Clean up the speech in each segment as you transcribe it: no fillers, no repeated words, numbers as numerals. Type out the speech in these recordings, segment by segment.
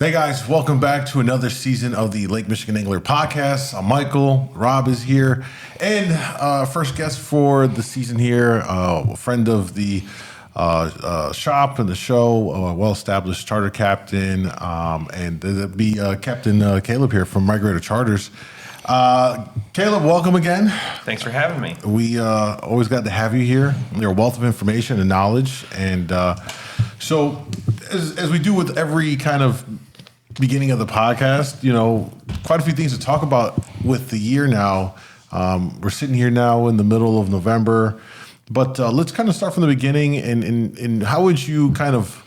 Hey guys, welcome back to another season of the Lake Michigan Angler Podcast. I'm Michael, Rob is here, and first guest for the season here, a friend of the shop and the show, a well-established charter captain, and that'd be Captain Caleb here from Migrator Charters. Caleb, welcome again. Thanks for having me. We always glad to have you here. You're a wealth of information and knowledge, and so as we do with every kind of beginning of the podcast, you know, quite a few things to talk about with the year now. We're sitting here now in the middle of November, but let's kind of start from the beginning. And how would you kind of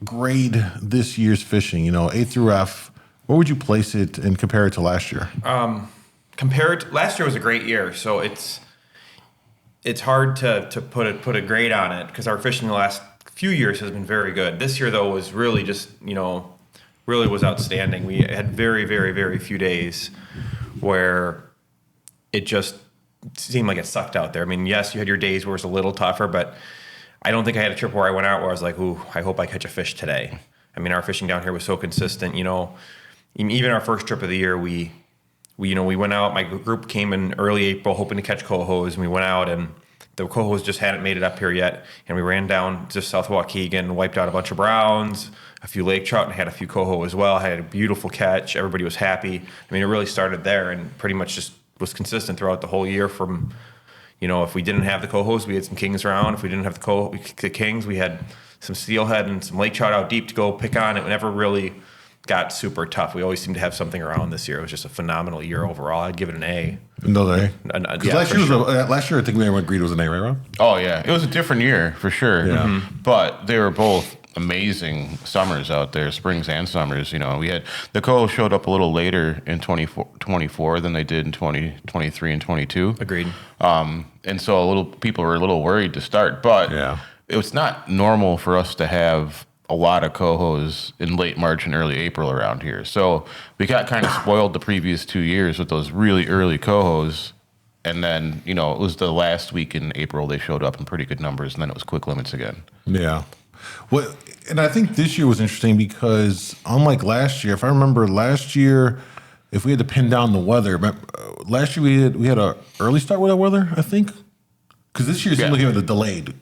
grade this year's fishing? You know, A through F. Where would you place it and compare it to last year? Last year was a great year, so it's hard to put a grade on it because our fishing the last few years has been very good. This year though was really just, you know, really was outstanding. We had very, very, very few days where it just seemed like it sucked out there. I mean, yes, you had your days where it was a little tougher, but I don't think I had a trip where I went out where I was like, ooh, I hope I catch a fish today. I mean, our fishing down here was so consistent, you know. Even our first trip of the year, we went out. My group came in early April hoping to catch cohos, and we went out, and the cohos just hadn't made it up here yet. And we ran down just south of Waukegan, wiped out a bunch of browns, a few lake trout, and had a few coho as well. I had a beautiful catch. Everybody was happy. I mean, it really started there and pretty much just was consistent throughout the whole year from, you know, if we didn't have the cohos, we had some kings around. If we didn't have the kings, we had some steelhead and some lake trout out deep to go pick on. It never really got super tough. We always seemed to have something around this year. It was just a phenomenal year overall. I'd give it an A. Another A? Yeah, last year I think everyone agreed it was an A, right, Rob? Oh, yeah. It was a different year, for sure. Yeah. Mm-hmm. But they were both amazing summers out there, springs and summers. You know, we had the coho showed up a little later in 24 than they did in 2023 and 22. Agreed. And so people were a little worried to start. But it was not normal for us to have a lot of cohos in late March and early April around here. So we got kind of spoiled the previous 2 years with those really early cohos. And then, you know, it was the last week in April they showed up in pretty good numbers, and then it was quick limits again. Yeah. Well, and I think this year was interesting because unlike last year, if I remember last year, if we had to pin down the weather, last year we had a early start with the weather, I think. Because this year it seemed like it was delayed.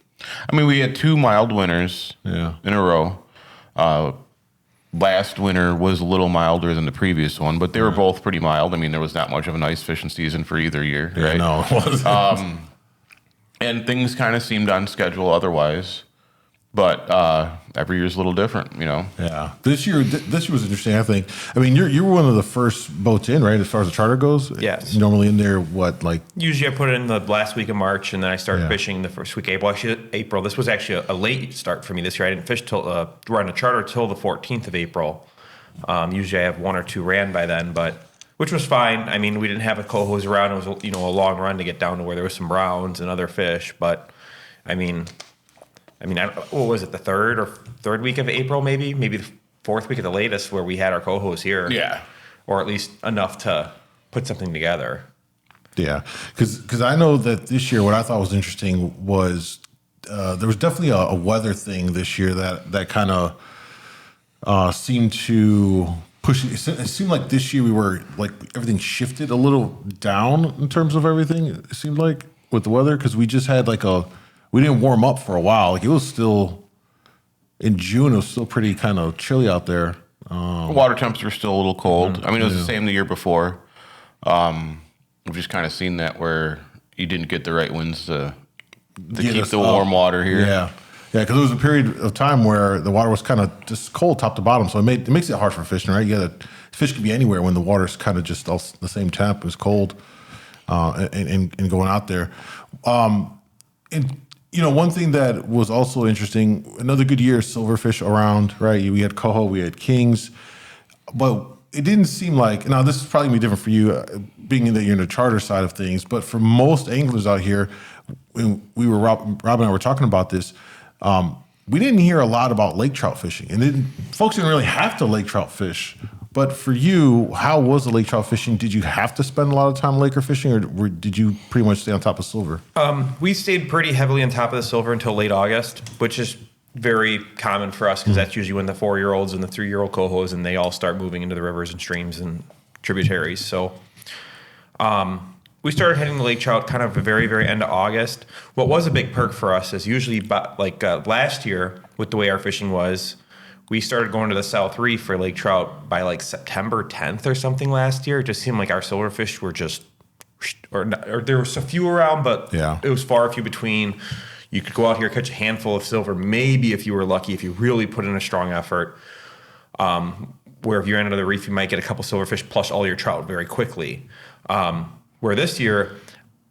I mean, we had 2 mild winters in a row. Last winter was a little milder than the previous one, but they were both pretty mild. I mean, there was not much of an ice fishing season for either year, right? No, it wasn't. And things kind of seemed on schedule otherwise. But every year's a little different, you know. Yeah, this year was interesting. I think. I mean, you were one of the first boats in, right? As far as the charter goes. Yes. Normally in there, what like? Usually I put it in the last week of March, and then I started fishing the first week of April. Actually, April. This was actually a late start for me this year. I didn't fish till run a charter till the 14th of April. Usually I have 1 or 2 ran by then, which was fine. I mean, we didn't have a cohos around. It was a long run to get down to where there was some browns and other fish, but I mean, what was it, the third week of April, maybe the 4th week at the latest, where we had our cohos here. Yeah. Or at least enough to put something together. Yeah, because I know that this year what I thought was interesting was there was definitely a weather thing this year that kind of seemed to push. It seemed like this year we were like everything shifted a little down in terms of everything. It seemed like with the weather because we just had we didn't warm up for a while. Like it was still in June. It was still pretty kind of chilly out there. Water temps were still a little cold. I mean, it was the same the year before. We've just kind of seen that where you didn't get the right winds to keep the warm water here. Yeah, because there was a period of time where the water was kind of just cold top to bottom. So it makes it hard for fishing, right? Fish can be anywhere when the water's kind of just all the same temp. It's cold, and going out there. And you know, one thing that was also interesting, another good year, silverfish around, right? We had coho, we had kings, but it didn't seem like, now this is probably going to be different for you, being that you're in the charter side of things, but for most anglers out here, when Rob and I were talking about this, we didn't hear a lot about lake trout fishing. And folks didn't really have to lake trout fish. But for you, how was the lake trout fishing? Did you have to spend a lot of time laker fishing, or did you pretty much stay on top of silver? We stayed pretty heavily on top of the silver until late August, which is very common for us because that's usually when the 4-year-olds and the 3-year-old cohos and they all start moving into the rivers and streams and tributaries. So we started hitting the lake trout kind of the very, very end of August. What was a big perk for us is usually last year with the way our fishing was, we started going to the South Reef for lake trout by like September 10th or something last year. It just seemed like our silverfish were just, or there was a few around, but it was far and few between. You could go out here, catch a handful of silver, maybe if you were lucky, if you really put in a strong effort. Where if you're into the reef, you might get a couple silverfish plus all your trout very quickly. Where this year,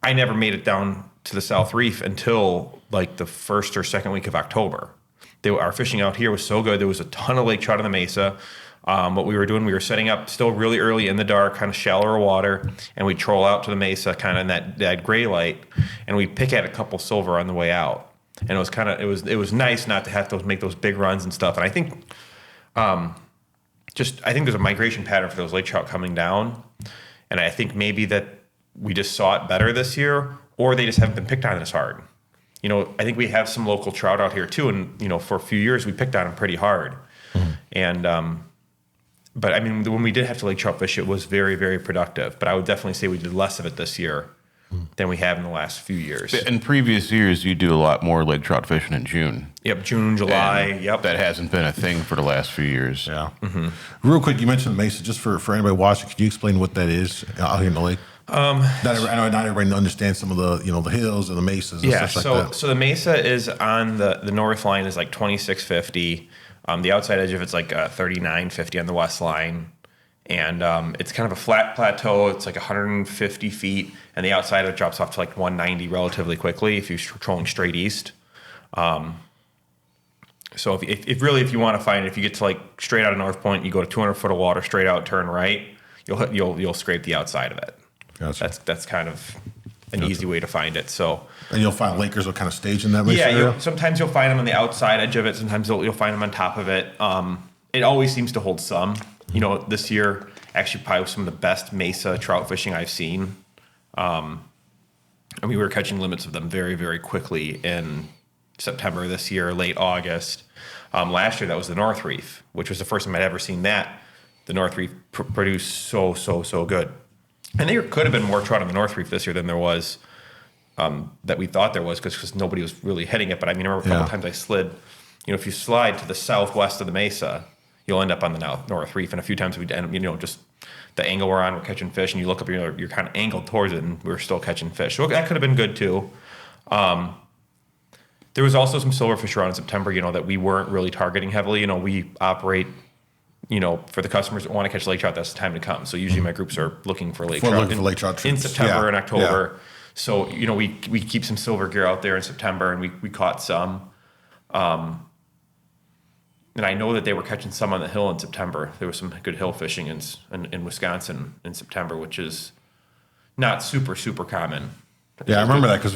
I never made it down to the South Reef until like the first or second week of October. Our fishing out here was so good. There was a ton of lake trout on the mesa. What we were doing, we were setting up still really early in the dark, kind of shallower water, and we'd troll out to the mesa kind of in that gray light, and we'd pick at a couple silver on the way out. And it was nice not to have to make those big runs and stuff. And I think I think there's a migration pattern for those lake trout coming down, and I think maybe that we just saw it better this year, or they just haven't been picked on as hard. I think we have some local trout out here too, and for a few years we picked on them pretty hard. And but I mean, when we did have to lake trout fish, it was very, very productive. But I would definitely say we did less of it this year than we have in the last few years. In previous years, you do a lot more lake trout fishing in June. Yep, June, July. And yep, that hasn't been a thing for the last few years. Yeah. Real quick, you mentioned the mesa. Just for anybody watching, can you explain what that is out here in the lake? I know not everybody understands some of the the hills and the mesas and stuff like that. So the mesa is on the north line is like 2650. The outside edge of it's like 3950 on the west line. And it's kind of a flat plateau. It's like 150 feet. And the outside of it drops off to like 190 relatively quickly if you're trolling straight east. So if you want to find it, if you get to like straight out of North Point, you go to 200 foot of water, straight out, turn right, you'll scrape the outside of it. Gotcha. That's kind of an easy way to find it. So, and you'll find Lakers will kind of stage in that mesa area? area? Sometimes you'll find them on the outside edge of it. Sometimes you'll find them on top of it. It always seems to hold some. This year actually probably was some of the best mesa trout fishing I've seen. And we were catching limits of them very, very quickly in September this year, late August. Last year, that was the North Reef, which was the first time I'd ever seen that. The North Reef produced so good. And there could have been more trout on the North Reef this year than there was that we thought there was because nobody was really hitting it. But I mean, I remember a couple times I slid. If you slide to the southwest of the mesa, you'll end up on the North Reef. And a few times we'd end up, just the angle we're on, we're catching fish, and you look up, you're kind of angled towards it, and we're still catching fish. So that could have been good too. There was also some silverfish around in September, that we weren't really targeting heavily. We operate, for the customers that want to catch lake trout, that's the time to come. So usually my groups are looking for lake trout in September and October. Yeah. So, we keep some silver gear out there in September, and we caught some. And I know that they were catching some on the hill in September. There was some good hill fishing in Wisconsin in September, which is not super, super common. Yeah, I remember that because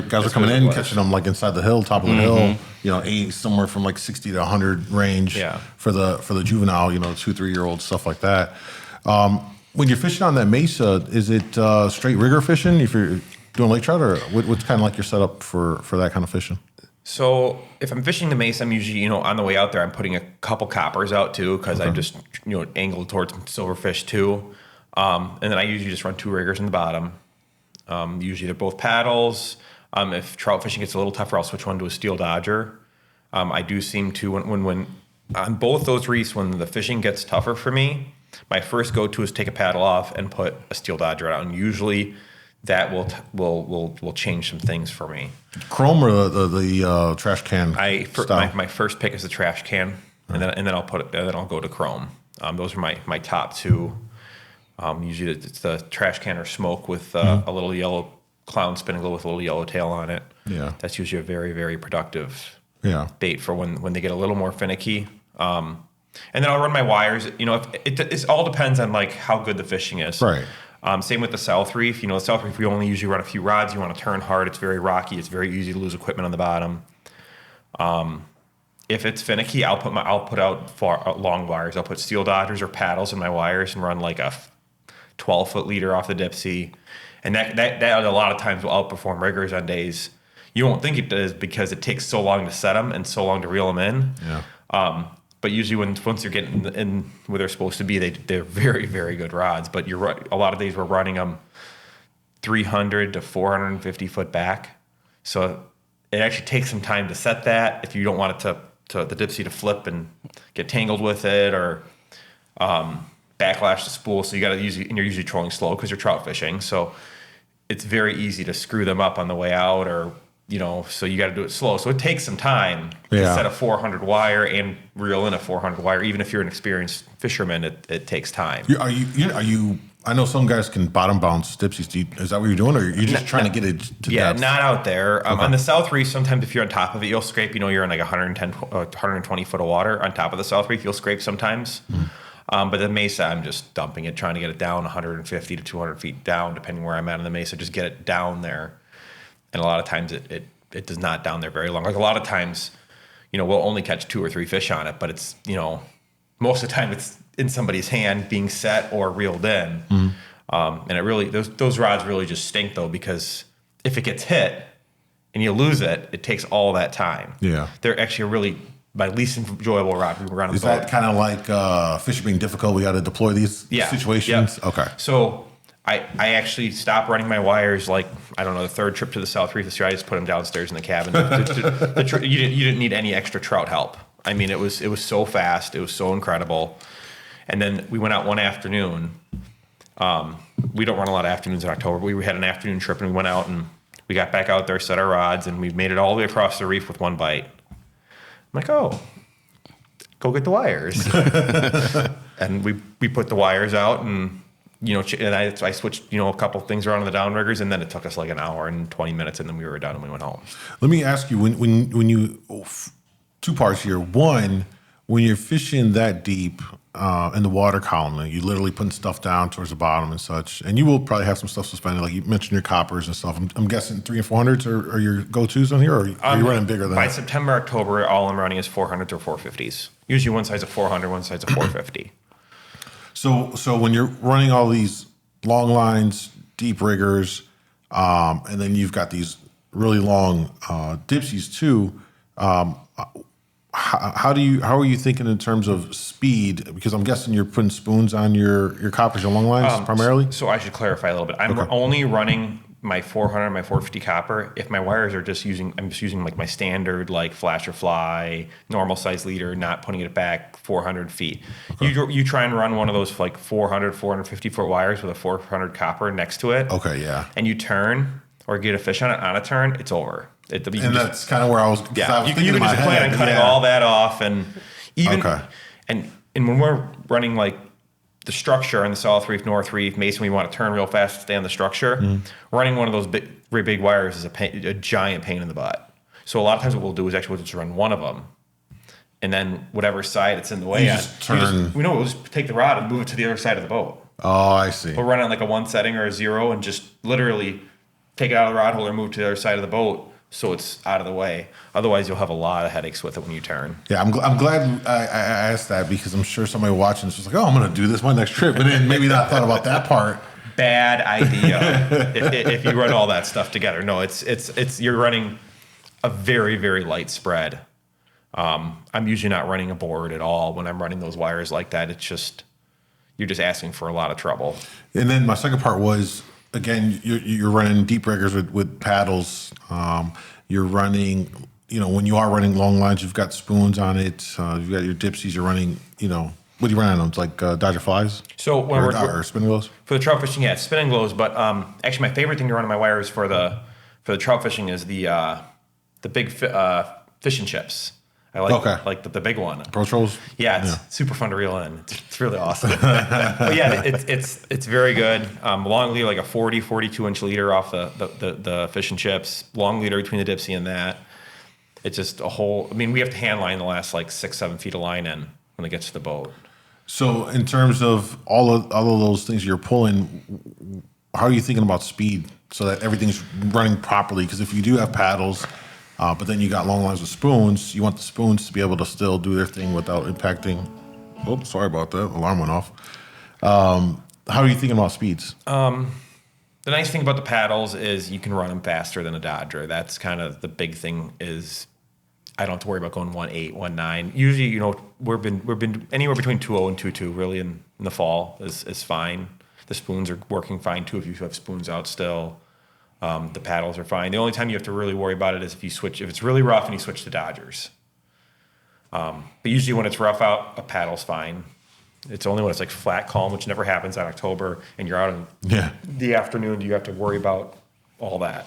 guys were coming in catching them like inside the hill, top of the hill. Somewhere from like 60 to 100 range. Yeah. For the juvenile, 2-3 year olds, stuff like that. When you're fishing on that mesa, is it straight rigger fishing if you're doing lake trout, or what's kind of like your setup for that kind of fishing? So if I'm fishing the mesa, I'm usually, on the way out there, I'm putting a couple coppers out too because I just, angled towards silverfish too. And then I usually just run 2 riggers in the bottom. Usually they're both paddles. If trout fishing gets a little tougher, I'll switch one to a steel dodger. I do seem to, when on both those reefs, when the fishing gets tougher for me, my first go-to is take a paddle off and put a steel dodger out. And usually that will change some things for me. Chrome or the trash can? My first pick is the trash can, and then I'll go to chrome. Those are my top 2. Usually it's the trash can or smoke with a little yellow clown spinning with a little yellow tail on it. Yeah, that's usually a very, very productive bait for when they get a little more finicky. And then I'll run my wires. It all depends on like how good the fishing is. Right. Same with the South Reef. The South Reef, we only usually run a few rods. You want to turn hard. It's very rocky. It's very easy to lose equipment on the bottom. If it's finicky, I'll put out long wires. I'll put steel dodgers or paddles in my wires and run like a 12-foot leader off the Dipsy. And that a lot of times will outperform riggers on days. You won't think it does because it takes so long to set them and so long to reel them in. Yeah. But usually once you're getting in where they're supposed to be, they're very, very good rods. But you're right. A lot of days we're running them 300 to 450 foot back. So it actually takes some time to set that if you don't want it to the dipsy to flip and get tangled with it or backlash the spool. So you got to and you're usually trolling slow because you're trout fishing. So it's very easy to screw them up on the way out or, so you got to do it slow. So it takes some time to set a 400 wire and reel in a 400 wire. Even if you're an experienced fisherman, it takes time. Are you? I know some guys can bottom bounce dipsies. Is that what you're doing, or are you just trying to get it to depth? Not out there. On the South Reef, sometimes if you're on top of it, you'll scrape. You're in like 120 foot of water on top of the South Reef. You'll scrape sometimes. But the mesa, I'm just dumping it, trying to get it down 150 to 200 feet down, depending where I'm at on the mesa. Just get it down there. And a lot of times it does not down there very long. Like a lot of times, we'll only catch 2 or 3 fish on it, but it's, most of the time it's in somebody's hand being set or reeled in. And it really, those rods really just stink though, because if it gets hit and you lose it, it takes all that time. Yeah. They're actually really my least enjoyable rod we run on the boat. Is that kind of like fishing being difficult? We got to deploy these situations? Yep. Okay. So I actually stopped running my wires the third trip to the South Reef this year. I just put them downstairs in the cabin. You didn't need any extra trout help. I mean, it was so fast. It was so incredible. And then we went out one afternoon. We don't run a lot of afternoons in October, but we had an afternoon trip and we went out and we got back out there, set our rods, and we made it all the way across the reef with one bite. I'm like, oh, go get the wires. And we put the wires out and, and I switched, a couple things around on the downriggers, and then it took us like an hour and 20 minutes, and then we were done and we went home. Let me ask you, when you, 2 parts here. One, when you're fishing that deep in the water column, you literally putting stuff down towards the bottom and such, and you will probably have some stuff suspended, like you mentioned your coppers and stuff. I'm guessing 3 and 400s are your go-tos on here, or are you running bigger than that? By September, October, all I'm running is 400s or 450s. Usually one side's a 400, one side's a 450. So when you're running all these long lines, deep riggers, and then you've got these really long dipsies too, how are you thinking in terms of speed? Because I'm guessing you're putting spoons on your coppers and long lines primarily. So I should clarify a little bit. I'm only running my 400, my 450 copper. If my wires are I'm just using like my standard like flash or fly, normal size leader, not putting it back 400 feet. Okay. You try and run one of those like 400, 450 foot wires with a 400 copper next to it. Okay, yeah. And you turn or get a fish on it on a turn, it's over. That's kind of where I was. Yeah, you can just plan on cutting all that off, and even and when we're running like the structure in the South Reef, North Reef, Mason, we want to turn real fast to stay on the structure. Running one of those very big wires is a giant pain in the butt. So a lot of times what we'll do is actually we'll just run one of them, and then whatever side it's in the way we'll just take the rod and move it to the other side of the boat. Oh, I see. We'll run on like a 1 setting or a 0 and just literally take it out of the rod holder and move to the other side of the boat, so it's out of the way. Otherwise, you'll have a lot of headaches with it when you turn. Yeah, I'm glad I asked that, because I'm sure somebody watching this was like, oh, I'm going to do this my next trip, but then maybe not thought about that part. Bad idea if you run all that stuff together. No, it's you're running a very, very light spread. I'm usually not running a board at all when I'm running those wires like that. It's just, you're just asking for a lot of trouble. And then my second part was, again, you're running deep riggers with paddles. You're running, when you are running long lines, you've got spoons on it. You've got your dipsies. You're running, what do you run on them? It's like Dodger flies? So when or spinning glows? For the trout fishing, yeah, it's spinning glows. But actually, my favorite thing to run on my wires for the trout fishing is the big fishing chips. I like the big one. Pro Trolls? Yeah, it's super fun to reel in. It's really awesome. But yeah, it's very good. Long leader, like a 42 inch leader off the fish and chips. Long leader between the dipsy and that. It's just a whole. I mean, we have to hand line the last like 6-7 feet of line in when it gets to the boat. So in terms of all of those things you're pulling, how are you thinking about speed so that everything's running properly? Because if you do have paddles, but then you got long lines with spoons, you want the spoons to be able to still do their thing without impacting. Oh, sorry about that. Alarm went off. How are you thinking about speeds? The nice thing about the paddles is you can run them faster than a Dodger. That's kind of the big thing. Is I don't have to worry about going 1.8, 1.9. Usually, you know, we've been anywhere between 2.0 and 2.2. Really, in the fall is fine. The spoons are working fine too if you have spoons out still. The paddles are fine. The only time you have to really worry about it is if it's really rough and you switch to Dodgers. But usually when it's rough out, a paddle's fine. It's only when it's like flat calm, which never happens in October, and you're out in the afternoon, you have to worry about all that.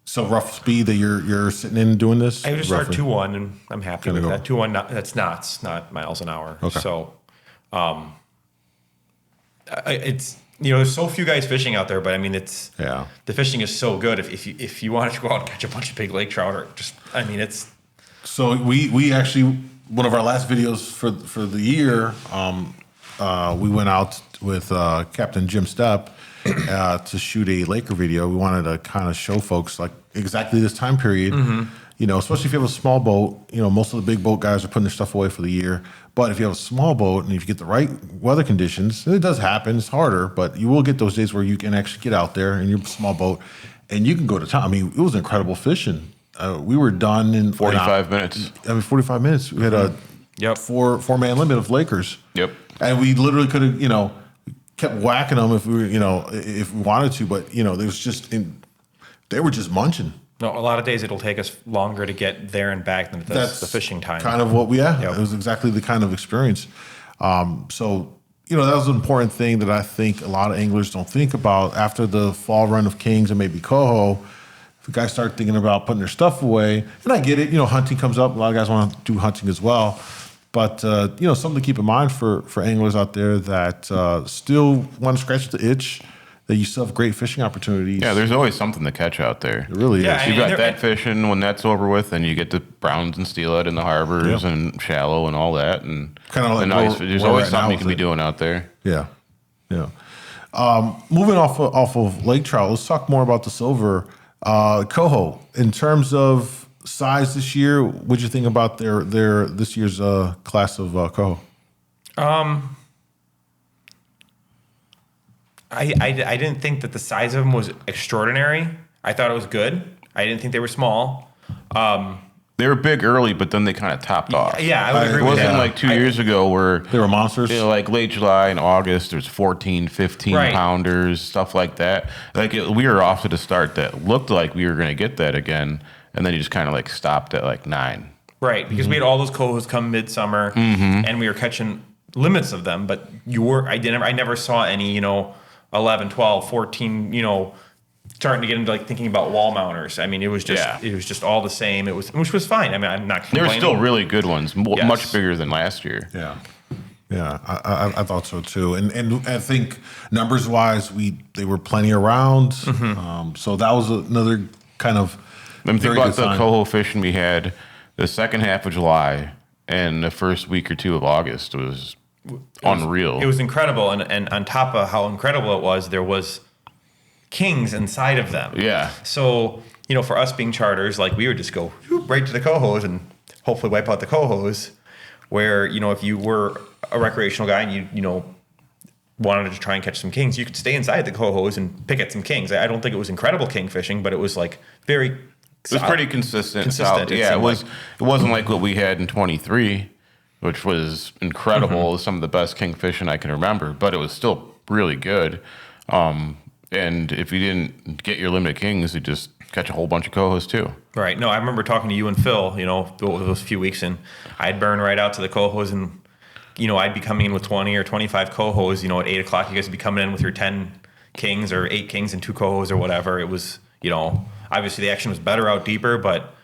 So rough speed that you're sitting in doing this? I just start 2.1, and I'm happy with that. 2.1, that's knots, not miles an hour. Okay. So it's, you know, there's so few guys fishing out there, but I mean, the fishing is so good. If you want to go out and catch a bunch of big lake trout, or just, I mean, it's. So we actually, one of our last videos for the year, we went out with Captain Jim Stepp to shoot a Laker video. We wanted to kind of show folks like exactly this time period. You know, especially if you have a small boat. You know, most of the big boat guys are putting their stuff away for the year. But if you have a small boat and if you get the right weather conditions, and it does happen, it's harder, but you will get those days where you can actually get out there in your small boat and you can go to town. I mean, it was incredible fishing. We were done in 45 minutes. I mean, 45 minutes. We had a four-man limit of Lakers. Yep. And we literally could have, you know, kept whacking them if we were, you know, if we wanted to. But, you know, they were just munching. No, a lot of days it'll take us longer to get there and back than the fishing time. Kind of what it was exactly the kind of experience. So, you know, that was an important thing that I think a lot of anglers don't think about after the fall run of Kings and maybe Coho. The guys start thinking about putting their stuff away. And I get it, you know, hunting comes up. A lot of guys want to do hunting as well. But, you know, something to keep in mind for anglers out there that still want to scratch the itch, that you still have great fishing opportunities. Yeah, there's always something to catch out there. It really is. You've got that fishing when that's over with, and you get the browns and steelhead in the harbors and shallow and all that. And kind of like there's always something you can be doing out there. Yeah, yeah. Moving off of lake trout, let's talk more about the silver. Coho, in terms of size this year, what'd you think about their this year's class of Coho? I didn't think that the size of them was extraordinary. I thought it was good. I didn't think they were small. They were big early, but then they kind of topped off. Yeah, I would agree with that. It wasn't like 2 years ago where they were monsters. You know, like late July and August, there's 14, 15 pounders, stuff like that. Like we were off to the start that looked like we were going to get that again, and then you just kind of like stopped at like 9. Right, because we had all those cohos come midsummer, and we were catching limits of them, but I never saw any, you know, 11, 12, 14, you know, starting to get into like thinking about wall mounters. I mean, it was just all the same. Which was fine. I mean, I'm not complaining. There were still really good ones, much bigger than last year. Yeah. Yeah, I thought so too, and I think numbers wise, they were plenty around. So that was another kind of. Think about the coho fishing we had the second half of July and the first week or two of August was unreal. It was incredible, and on top of how incredible it was, there was kings inside of them. Yeah. So, you know, for us being charters, like we would just go right to the cohos and hopefully wipe out the cohos. Where, you know, if you were a recreational guy and you know wanted to try and catch some kings, you could stay inside the cohos and pick at some kings. I don't think it was incredible king fishing, but it was like very. It was pretty consistent. Yeah, it wasn't like what we had in 23, which was incredible. Some of the best king fishing I can remember, but it was still really good. And if you didn't get your limited kings, you just catch a whole bunch of cohos too. Right. No, I remember talking to you and Phil, you know, those few weeks, and I'd burn right out to the cohos, and, you know, I'd be coming in with 20 or 25 cohos. You know, at 8 o'clock, you guys would be coming in with your 10 kings or 8 kings and 2 cohos or whatever. It was, you know, obviously the action was better out deeper, but,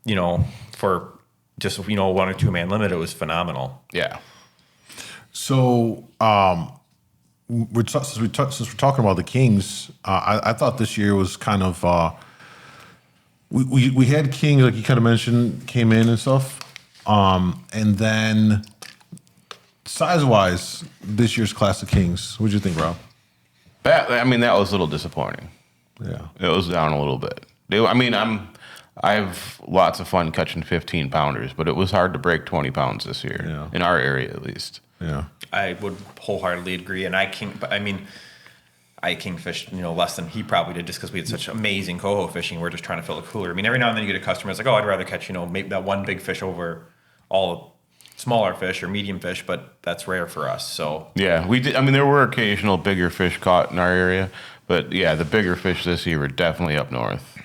you know, for just, you know, 1 or 2 man limit, it was phenomenal. Yeah. So, since we're talking about the kings, I thought this year was kind of we had kings, like you kind of mentioned, came in and stuff, and then size wise, this year's class of kings. What'd you think, Rob? That was a little disappointing. Yeah, it was down a little bit. I have lots of fun catching 15 pounders, but it was hard to break 20 pounds this year in our area, at least. Yeah. I would wholeheartedly agree, and I kingfished, less than he probably did just because we had such amazing coho fishing. We're just trying to fill a cooler. I mean, every now and then you get a customer that's like, oh, I'd rather catch, maybe that one big fish over all smaller fish or medium fish, but that's rare for us. So yeah, we did. I mean, there were occasional bigger fish caught in our area, but yeah, the bigger fish this year were definitely up north.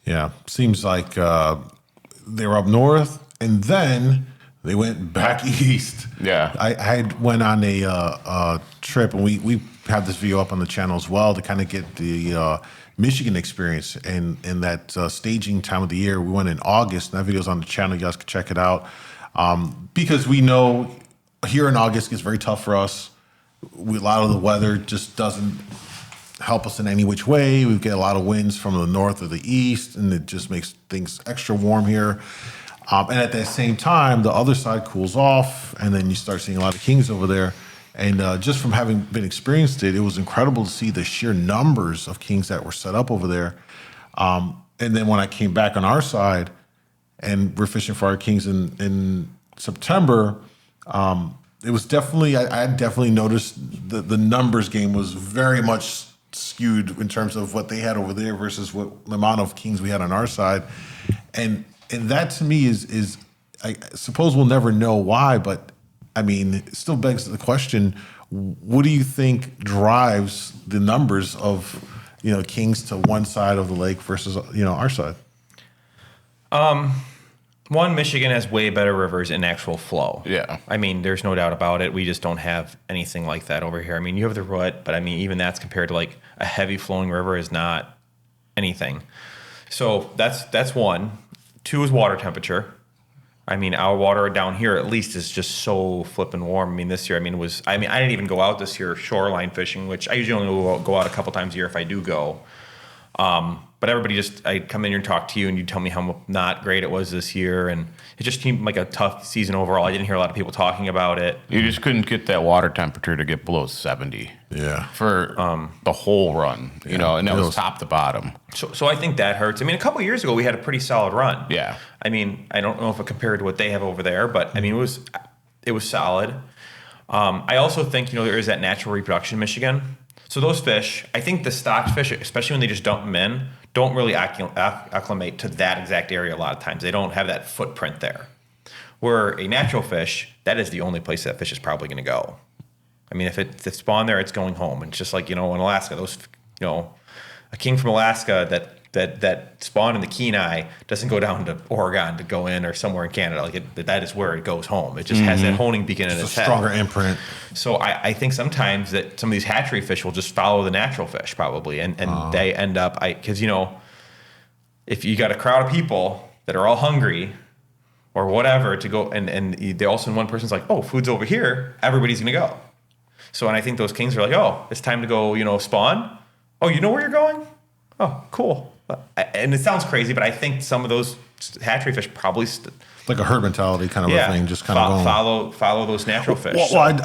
Yeah, seems like they were up north, and then they went back east. Yeah, I had went on a trip, and we have this video up on the channel as well to kind of get the Michigan experience and that staging time of the year. We went in August, and that video's on the channel. You guys can check it out. Because we know here in August gets very tough for us. A lot of the weather just doesn't help us in any which way. We get a lot of winds from the north or the east, and it just makes things extra warm here. And at the same time, the other side cools off, and then you start seeing a lot of kings over there. And just from having been experienced it was incredible to see the sheer numbers of kings that were set up over there. And then when I came back on our side, and we're fishing for our kings in September, it was definitely, I definitely noticed the numbers game was very much skewed in terms of what they had over there versus what the amount of kings we had on our side. And that to me is I suppose we'll never know why, but I mean, it still begs the question, what do you think drives the numbers of, kings to one side of the lake versus, our side? One, Michigan has way better rivers in actual flow. Yeah. I mean, there's no doubt about it. We just don't have anything like that over here. I mean, you have the Root, but I mean, even that's compared to like a heavy flowing river is not anything. So that's one. Two is water temperature. I mean, our water down here at least is just so flippin' warm. I mean, this year, I didn't even go out this year shoreline fishing, which I usually only go out a couple times a year if I do go. But everybody I'd come in here and talk to you, and you'd tell me how not great it was this year, and it just seemed like a tough season overall. I didn't hear a lot of people talking about it. You just couldn't get that water temperature to get below 70. Yeah. For the whole run, and that was top to bottom. So I think that hurts. I mean, a couple of years ago, we had a pretty solid run. Yeah. I mean, I don't know if it compared to what they have over there, but I mean, it was solid. I also think, there is that natural reproduction in Michigan. So those fish, I think the stocked fish, especially when they just dump them in, don't really acclimate to that exact area a lot of times. They don't have that footprint there. Where a natural fish, that is the only place that fish is probably going to go. I mean, if it's spawned there, it's going home. And it's just like, in Alaska, those, a king from Alaska that spawned in the Kenai doesn't go down to Oregon to go in or somewhere in Canada. Like that is where it goes home. It just has that honing beacon in its head. Stronger imprint. So I think sometimes that some of these hatchery fish will just follow the natural fish probably, and they end up because if you got a crowd of people that are all hungry or whatever to go and they all of a sudden one person's like, oh, food's over here, everybody's gonna go. So and I think those kings are like, oh, it's time to go spawn. Oh, you know where you're going? Oh, cool. And it sounds crazy, but I think some of those hatchery fish probably like a herd mentality kind of a thing, just kind of going. Follow those natural fish. Well,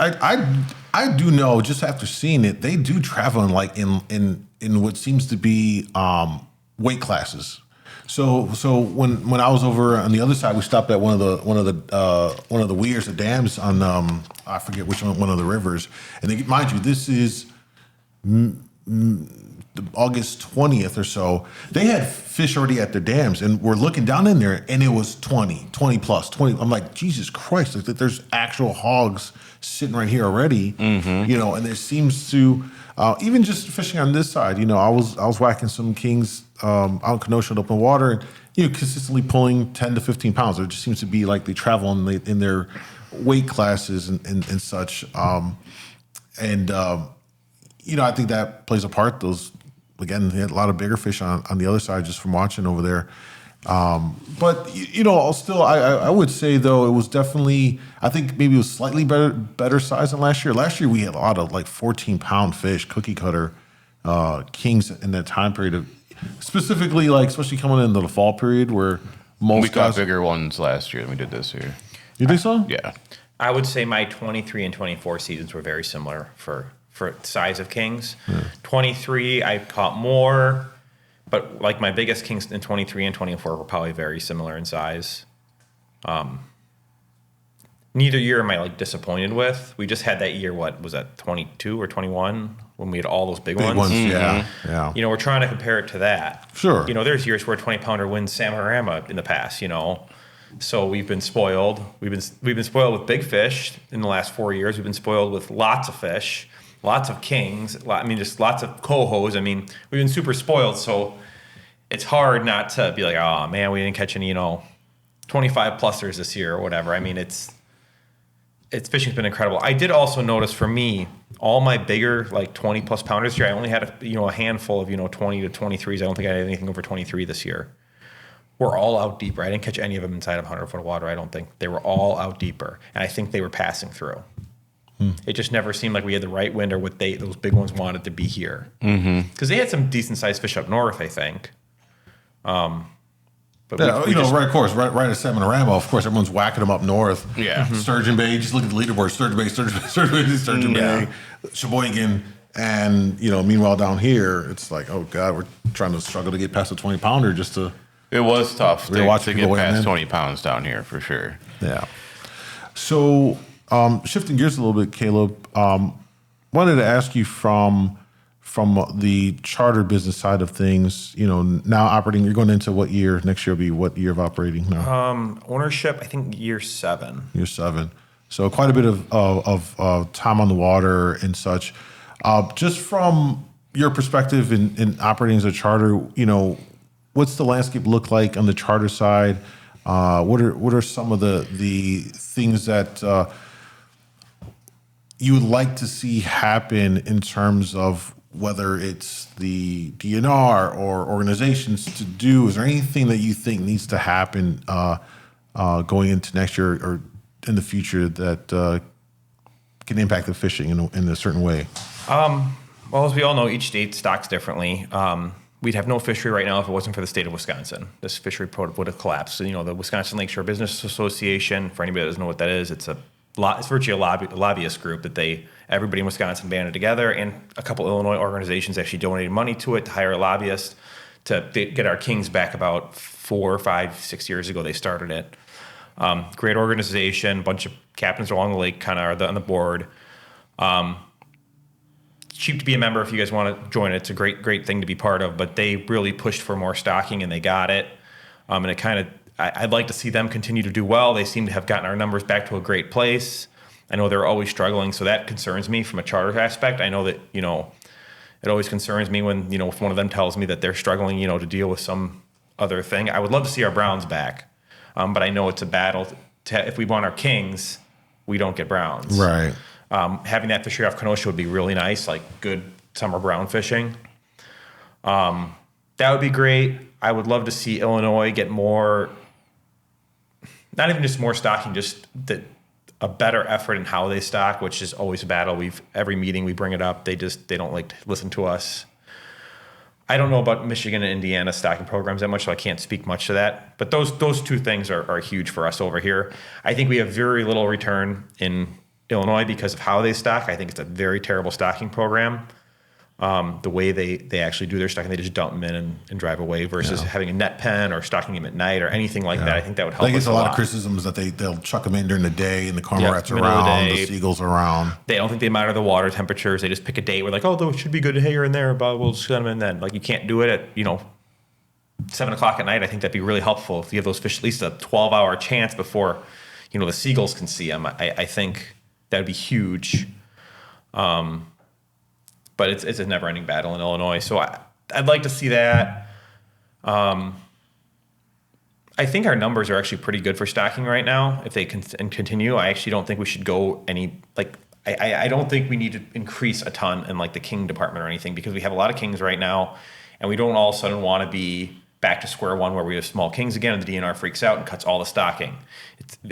I do know just after seeing it, they do travel in what seems to be weight classes. So when I was over on the other side, we stopped at one of the weirs, the dams on I forget which one of the rivers, and mind you, this is August 20th or so. They had fish already at their dams, and we're looking down in there, and it was 20 plus 20. I'm like, Jesus Christ! Like there's actual hogs sitting right here already, and there seems to even just fishing on this side. I was whacking some kings out in Kenosha in open water, and consistently pulling 10 to 15 pounds. It just seems to be like they travel in their weight classes and such. I think that plays a part. Again, they had a lot of bigger fish on the other side just from watching over there. But still, I would say though it was definitely, I think maybe it was slightly better size than last year. Last year we had a lot of like 14-pound fish, cookie cutter kings in that time period. Specifically, especially coming into the fall period where we caught bigger ones last year than we did this year. You think so? Yeah. I would say my 23 and 24 seasons were very similar for size of kings. 23, I caught more, but like my biggest kings in 23 and 24 were probably very similar in size. neither year am I like disappointed with. We just had that year. What was that? 22 or 21 when we had all those big ones. Yeah. You know, we're trying to compare it to that. Sure. You know, there's years where 20-pounder wins Salmon in the past. You know, so we've been spoiled. We've been spoiled with big fish in the last 4 years. We've been spoiled with lots of fish, lots of kings. Just lots of cohos. I mean, we've been super spoiled. So it's hard not to be like, oh man, we didn't catch any, 25 plusers this year or whatever. I mean, it's fishing's been incredible. I did also notice for me, all my bigger like 20 plus pounders here, I only had a handful of 20 to 23s. I don't think I had anything over 23 this year. We're all out deeper. I didn't catch any of them inside of 100 foot of water. I don't think they were all out deeper, and I think they were passing through. It just never seemed like we had the right wind or what those big ones wanted to be here. Because they had some decent sized fish up north, I think. But right, of course, right at Salmon Rambo, of course, everyone's whacking them up north. Yeah. Sturgeon Bay, just look at the leaderboard, Sturgeon Bay, Sheboygan, and, meanwhile down here, it's like, oh, God, we're trying to struggle to get past the 20-pounder just to... It was tough to get past 20 pounds down here, for sure. Yeah. So, shifting gears a little bit, Caleb, wanted to ask you from the charter business side of things, now operating, you're going into what year? Next year will be what year of operating now? Ownership, I think year 7. Year 7. So quite a bit of time on the water and such. Just from your perspective in operating as a charter, what's the landscape look like on the charter side? What are some of the things that you would like to see happen in terms of whether it's the DNR or organizations to do? Is there anything that you think needs to happen going into next year or in the future that can impact the fishing in a certain way? Well, as we all know, each state stocks differently. We'd have no fishery right now if it wasn't for the state of Wisconsin. This fishery would have collapsed. So, the Wisconsin Lakeshore Business Association, for anybody that doesn't know what that is, it's virtually a lobbyist group that everybody in Wisconsin banded together, and a couple Illinois organizations actually donated money to it to hire a lobbyist to get our kings back about 4, 5, 6 years ago. They started it. Great organization, bunch of captains along the lake kind of are on the board. Cheap to be a member if you guys want to join it. It's a great thing to be part of, but they really pushed for more stocking and they got it. And it kind of, I'd like to see them continue to do well. They seem to have gotten our numbers back to a great place. I know they're always struggling, so that concerns me from a charter aspect. I know that, it always concerns me when, if one of them tells me that they're struggling, to deal with some other thing. I would love to see our Browns back, but I know it's a battle. If we want our kings, we don't get Browns. Right. Having that fishery off Kenosha would be really nice, like good summer brown fishing. That would be great. I would love to see Illinois get more, not even just more stocking, just a better effort in how they stock, which is always a battle. Every meeting we bring it up. They don't like to listen to us. I don't know about Michigan and Indiana stocking programs that much, so I can't speak much to that. But those two things are huge for us over here. I think we have very little return in Illinois because of how they stock. I think it's a very terrible stocking program. The way they actually do their stocking, they just dump them in and drive away versus having a net pen or stocking them at night or anything like that. I think that would help. I think it's a lot of criticisms that they'll chuck them in during the day and the cormorants around, the seagulls around. They don't think they monitor the water temperatures. They just pick a date where it should be good here and there, but we'll just set them in then. Like you can't do it at 7:00 at night. I think that'd be really helpful if you have those fish at least a 12-hour chance before the seagulls can see them. I think that would be huge. But it's a never-ending battle in Illinois. So I'd like to see that. I think our numbers are actually pretty good for stocking right now. If they can continue, I actually don't think we should go I don't think we need to increase a ton in the king department or anything because we have a lot of kings right now, and we don't all of a sudden want to be back to square one where we have small kings again and the DNR freaks out and cuts all the stocking.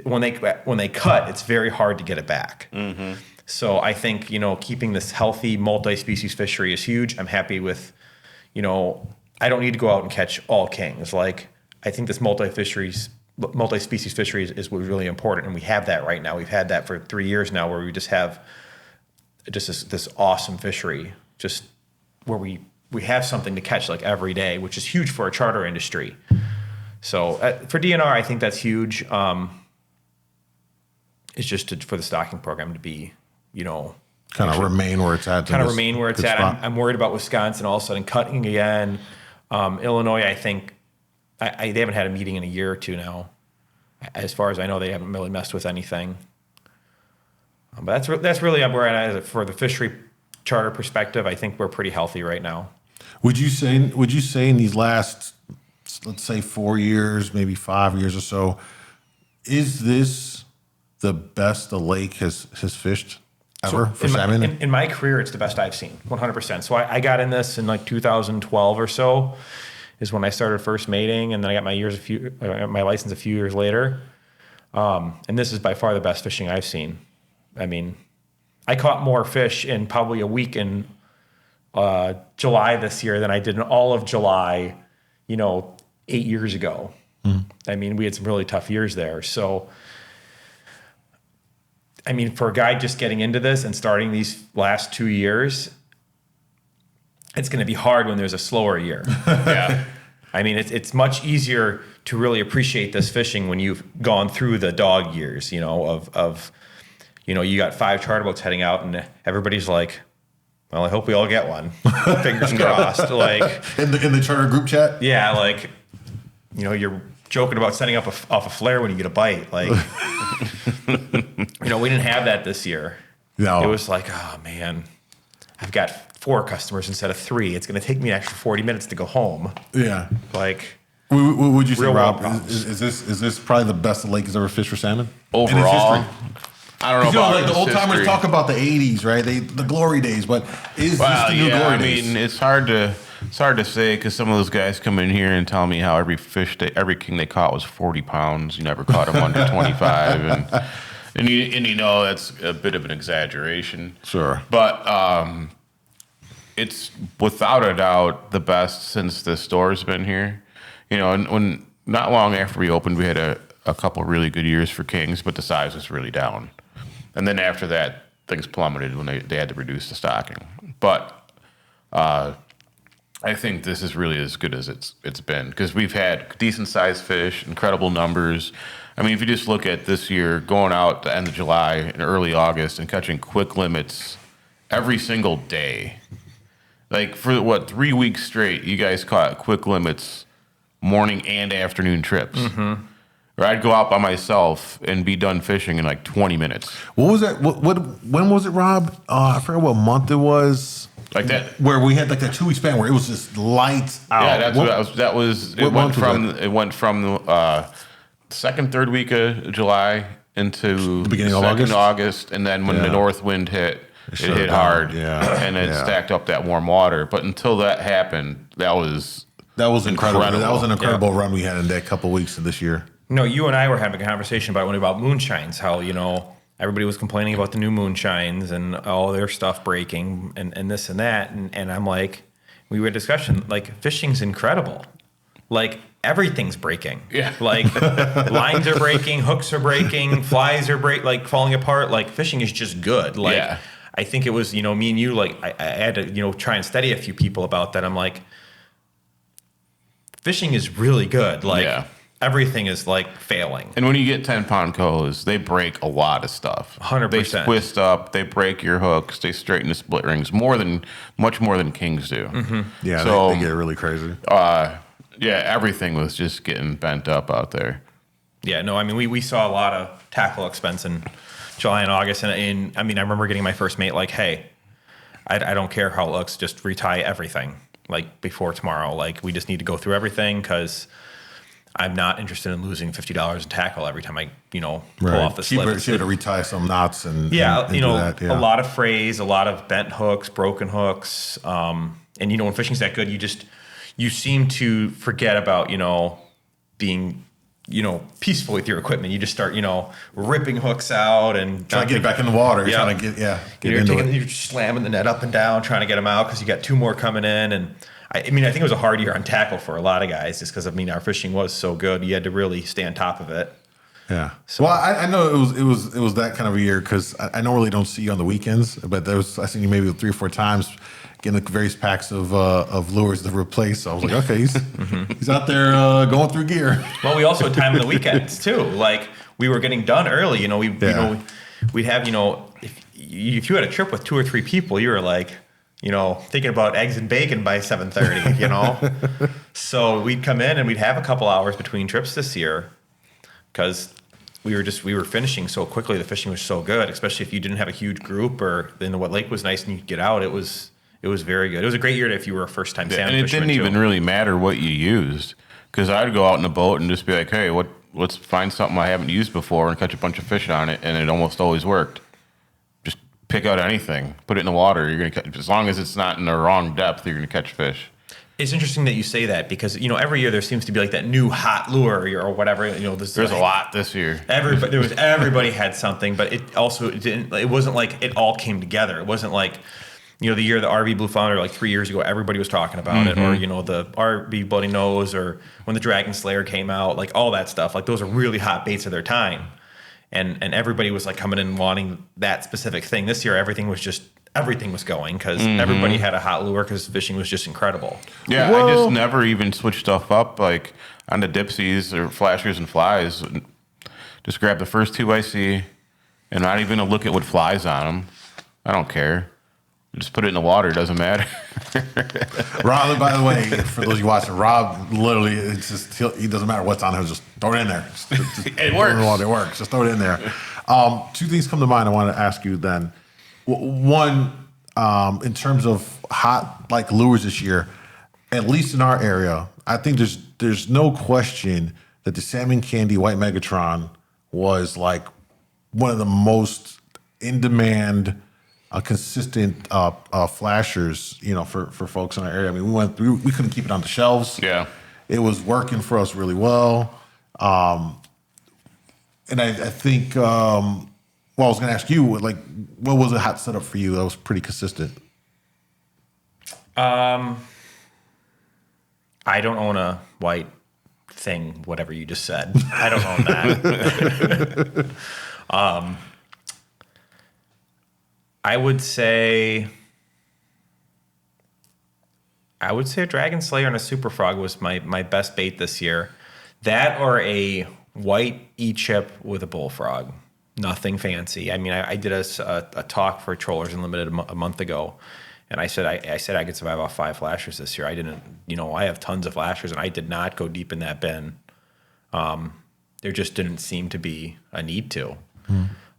When they cut, it's very hard to get it back. Mm-hmm. So I think, keeping this healthy multi-species fishery is huge. I'm happy with, I don't need to go out and catch all kings. I think this multi-species fishery is really important, and we have that right now. We've had that for 3 years now where we just have this awesome fishery, just where we have something to catch every day, which is huge for a charter industry. So for DNR, I think that's huge. for the stocking program to be, kind of remain where it's at. Remain where it's at. I'm worried about Wisconsin all of a sudden cutting again. Illinois, I think they haven't had a meeting in a year or two now. As far as I know, they haven't really messed with anything. But that's really where I'm at for the fishery charter perspective. I think we're pretty healthy right now. Would you say in these last, let's say 4 years, maybe 5 years or so, is this the best the lake has fished ever for salmon? In my career, it's the best I've seen, 100%. So I got in this in like 2012 or so is when I started first mating, and then I got my license a few years later. And this is by far the best fishing I've seen. I mean, I caught more fish in probably a week in July this year than I did in all of July, 8 years ago. I mean, we had some really tough years there. So, I mean, for a guy just getting into this and starting these last 2 years, it's going to be hard when there's a slower year. Yeah. I mean, it's much easier to really appreciate this fishing when you've gone through the dog years, you got 5 charter boats heading out and everybody's like, well, I hope we all get one. Fingers crossed. Like in the charter group chat? Yeah, like, you're joking about setting up off a flare when you get a bite. Like, we didn't have that this year. No. It was like, oh man, I've got 4 customers instead of 3. It's going to take me an extra 40 minutes to go home. Yeah. Like, would you say, Rob, problems. is this probably the best the lake has ever fished for salmon? Overall, I don't know about like the old timers history. talk about the 80s, right? The glory days, but is this the new glory days? I mean, it's hard to say because some of those guys come in here and tell me how every king they caught was 40 pounds. You never caught them under 25, and that's a bit of an exaggeration. Sure, but it's without a doubt the best since the store's been here. And when not long after we opened, we had a couple really good years for kings, but the size was really down. And then after that, things plummeted when they had to reduce the stocking. But I think this is really as good as it's been because we've had decent sized fish, incredible numbers. I mean, if you just look at this year, going out the end of July and early August and catching quick limits every single day. Like for 3 weeks straight, you guys caught quick limits morning and afternoon trips. Mm-hmm. Or I'd go out by myself and be done fishing in like 20 minutes. What was that? When was it, Rob? I forget what month it was. Like that, where we had like that 2 week span where it was just lights out. Yeah, that was. It went from the second, third week of July into the beginning of August, and then when the north wind hit, it hit hard. Yeah, and it stacked up that warm water. But until that happened, that was incredible. That was an incredible run we had in that couple weeks of this year. No, you and I were having a conversation about moonshines, how, everybody was complaining about the new moonshines and all their stuff breaking and this and that. And I'm like, we were in discussion, like, fishing's incredible. Like, everything's breaking. Yeah. Like, lines are breaking, hooks are breaking, flies are falling apart. Like, fishing is just good. Like, yeah. I think it was, me and you, like, I had to, try and steady a few people about that. I'm like, fishing is really good. Like, everything is like failing. And when you get 10-pound cohos, they break a lot of stuff. 100%. They twist up, they break your hooks, they straighten the split rings much more than kings do. Mm-hmm. Yeah, so, they get really crazy. Everything was just getting bent up out there. Yeah, no, I mean, we saw a lot of tackle expense in July and August. And I mean, I remember getting my first mate like, hey, I don't care how it looks, just retie everything like before tomorrow. Like, we just need to go through everything because I'm not interested in losing $50 in tackle every time I, pull off the slip. Cheaper to retie some knots and a lot of frays, a lot of bent hooks, broken hooks. And when fishing's that good, you seem to forget about, being, peaceful with your equipment. You just start, ripping hooks out and trying to get back in the water. Yeah. Trying to you're slamming the net up and down, trying to get them out because you got 2 more coming in. And I think it was a hard year on tackle for a lot of guys just because, our fishing was so good. You had to really stay on top of it. Yeah. So, well, I know it was that kind of a year because I normally don't see you on the weekends, but I seen you maybe 3 or 4 times getting like various packs of lures to replace. So I was like, okay, he's out there going through gear. Well, we also time on the weekends too. Like we were getting done early. You know, we'd have, if you had a trip with 2 or 3 people, you were like, thinking about eggs and bacon by 7:30. So we'd come in and we'd have a couple hours between trips this year because we were finishing so quickly. The fishing was so good, especially if you didn't have a huge group, or then what lake was nice and you could get out. It was very good. It was a great year if you were a first time salmon fisherman. And it didn't even really matter what you used, because I'd go out in a boat and just be like, hey, let's find something I haven't used before and catch a bunch of fish on it, and it almost always worked. Just pick out anything, put it in the water. You're gonna catch, as long as it's not in the wrong depth, you're gonna catch fish. It's interesting that you say that because every year there seems to be like that new hot lure or whatever. There's a lot this year. Everybody had something, but it also didn't. It wasn't like it all came together. It wasn't like the year the RV Blue Flounder, like 3 years ago, everybody was talking about it, or the RV Bloody Nose, or when the Dragon Slayer came out, like all that stuff. Like those are really hot baits of their time, and everybody was like coming in wanting that specific thing. This year, everything was going because everybody had a hot lure because fishing was just incredible. Yeah, I just never even switch stuff up like on the dipsies or flashers and flies. Just grab the first 2 I see and not even look at what flies on them. I don't care. Just put it in the water. It doesn't matter. Rob, by the way, for those of you watching, Rob literally, he doesn't matter what's on him. Just throw it in there. It works. It works. Just throw it in there. 2 things come to mind I want to ask you then. One, in terms of hot like lures this year, at least in our area, I think there's no question that the Salmon Candy White Megatron was like one of the most in demand, consistent flashers, for folks in our area. I mean, we couldn't keep it on the shelves. Yeah, it was working for us really well, and I think. Well, I was going to ask you, like, what was a hot setup for you that was pretty consistent? I don't own a white thing, whatever you just said. I don't own that. I would say a Dragon Slayer and a Super Frog was my best bait this year. That or a white E-chip with a bullfrog. Nothing fancy. I mean, I did a talk for Trollers Unlimited a month ago, and I said I could survive off 5 flashers this year. I didn't, I have tons of flashers, and I did not go deep in that bin. There just didn't seem to be a need to.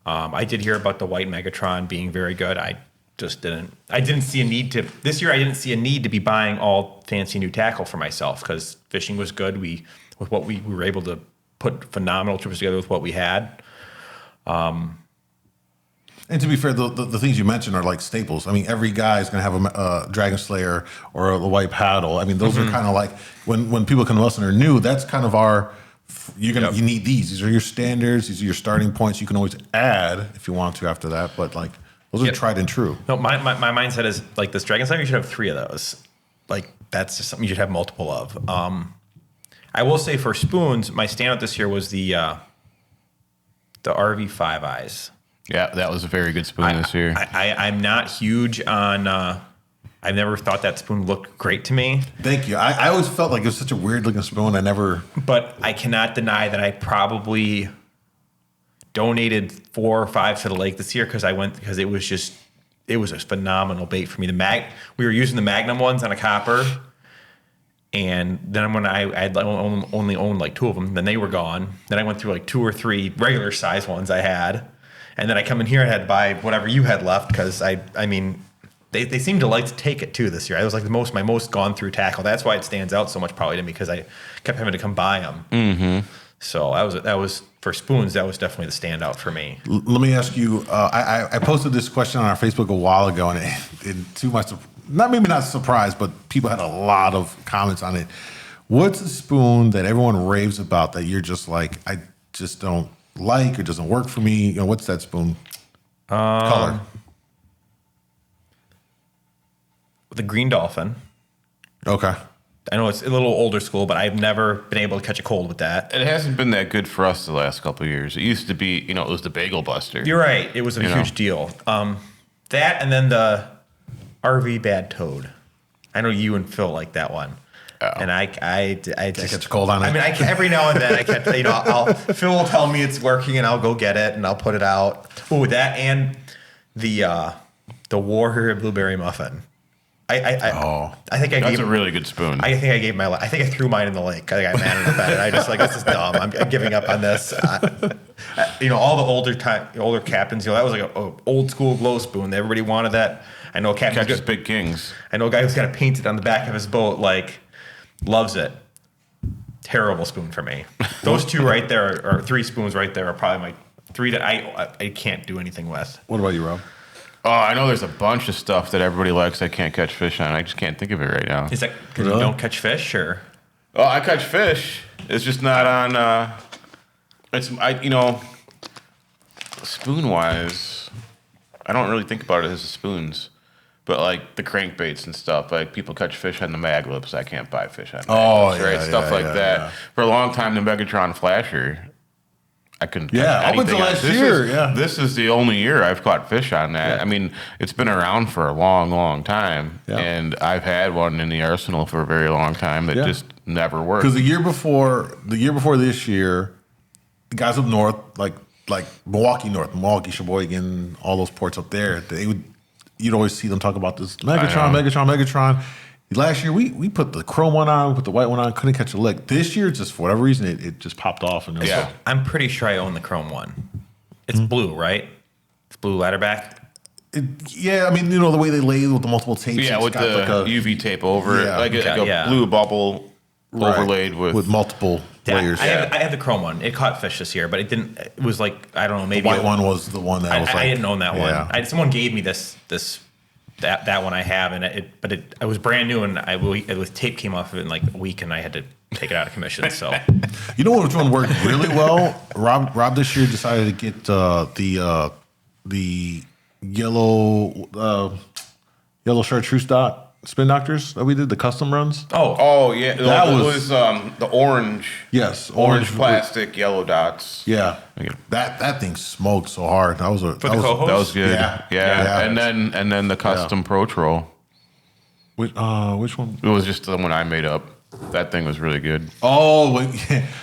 I did hear about the White Megatron being very good. I didn't see a need to. This year, I didn't see a need to be buying all fancy new tackle for myself because fishing was good. We were able to put phenomenal trips together with what we had. And to be fair, the things you mentioned are like staples. I mean, every guy is going to have a Dragon Slayer or a white paddle. I mean, those are kind of like when people come to us and are new. That's kind of you need these. These are your standards. These are your starting points. You can always add if you want to after that, but like those are tried and true. No, my mindset is like this Dragon Slayer. You should have 3 of those. Like that's just something you should have multiple of. I will say for spoons, my standout this year was the RV 5 Eyes. Yeah, that was a very good spoon this year. I'm not huge on. I've never thought that spoon looked great to me. Thank you. I always felt like it was such a weird looking spoon. But I cannot deny that I probably donated 4 or 5 to the lake this year because it was a phenomenal bait for me. We were using the Magnum ones on a copper. And then when I'd only owned like 2 of them, then they were gone. Then I went through like 2 or 3 regular size ones I had. And then I come in here and had to buy whatever you had left because they seemed to like to take it too this year. It was like my most gone through tackle. That's why it stands out so much probably to me because I kept having to come buy them. Mm-hmm. So that was for spoons. That was definitely the standout for me. Let me ask you. I posted this question on our Facebook a while ago, and it too much. Maybe not surprised, but people had a lot of comments on it. What's a spoon that everyone raves about that you're just like, I just don't like or doesn't work for me? What's that spoon? Color. The Green Dolphin. Okay. I know it's a little older school, but I've never been able to catch a cold with that. It hasn't been that good for us the last couple of years. It used to be, it was the Bagel Buster. You're right. It was a huge deal. That and then the RV Bad Toad. I know you and Phil like that one. And I just catch a cold on it. I mean, every now and then I catch. Phil will tell me it's working, and I'll go get it, and I'll put it out. Oh, that and the Warrior Blueberry Muffin. I think I That's gave a really good spoon. I think I gave I think I threw mine in the lake. I got mad at it. I just this is dumb. I'm giving up on this. All the older captains, that was like an old school glow spoon. Everybody wanted that. I know a captain Catches big kings. I know a guy who's got it painted on the back of his boat, loves it. Terrible spoon for me. Those two right there, or three spoons right there, are probably my three that I can't do anything with. What about you, Rob? Oh, I know there's a bunch of stuff that everybody likes I can't catch fish on. I just can't think of it right now. Is that because you don't catch fish, or? Oh, I catch fish. It's just not on. Spoon wise, I don't really think about it as spoons, but like the crankbaits and stuff. Like people catch fish on the mag lips. I can't buy fish on. Mag lips, right? Stuff like that. Yeah. For a long time, the Megatron flasher, I couldn't catch up until last year. This is the only year I've caught fish on that. Yeah. I mean, it's been around for a long, long time, and I've had one in the arsenal for a very long time that just never worked. Because the year before this year, the guys up north, like Milwaukee, Sheboygan, all those ports up there, you'd always see them talk about this Megatron. Last year, we put the chrome one on, we put the white one on, couldn't catch a lick. This year, just for whatever reason, it just popped off. And I'm pretty sure I own the chrome one. It's blue, right? It's blue ladderback. I mean, the way they lay it with the multiple tapes. Yeah, with the UV tape over it, like a blue bubble overlaid with multiple layers. I have the chrome one. It caught fish this year, but it didn't. It was like, I don't know, maybe the white one was the one that was like. I didn't own that one. Someone gave me that one I have, and it was brand new, and the tape came off of it in like a week, and I had to take it out of commission. So, which one worked really well? Rob this year decided to get the yellow chartreuse dot spin doctors that we did, the custom runs. Oh yeah, that was the orange. Yes, orange plastic, yellow dots. Yeah, that thing smoked so hard. That was good. Yeah. And then the custom Pro Troll. Which one? It was just the one I made up. That thing was really good. Oh,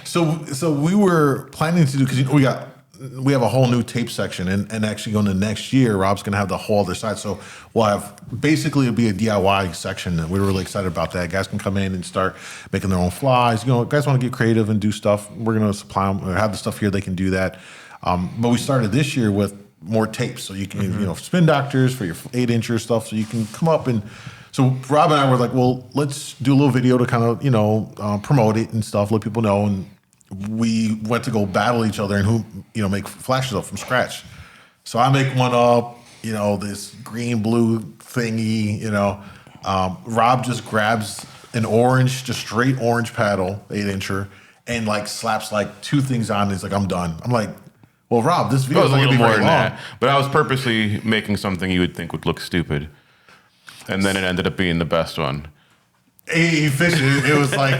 so we were planning to do, because we have a whole new tape section, and actually going to next year, Rob's going to have the whole other side. So we'll have, basically it'll be a DIY section, and we're really excited about that. Guys can come in and start making their own flies. Guys want to get creative and do stuff. We're going to supply them, or have the stuff here. They can do that. But we started this year with more tapes, so you can, spin doctors for your 8-incher stuff, so you can come up and. So Rob and I were like, well, let's do a little video to kind of, promote it and stuff, let people know. And we went to go battle each other and who, make flashes up from scratch. So I make one up, this green, blue thingy, Rob just grabs an orange, just straight orange paddle, 8-incher, and like slaps like 2 things on. And he's like, I'm done. I'm like, well, Rob, this video is a little more than that. But I was purposely making something you would think would look stupid. And then it ended up being the best one. He fished it. It was like,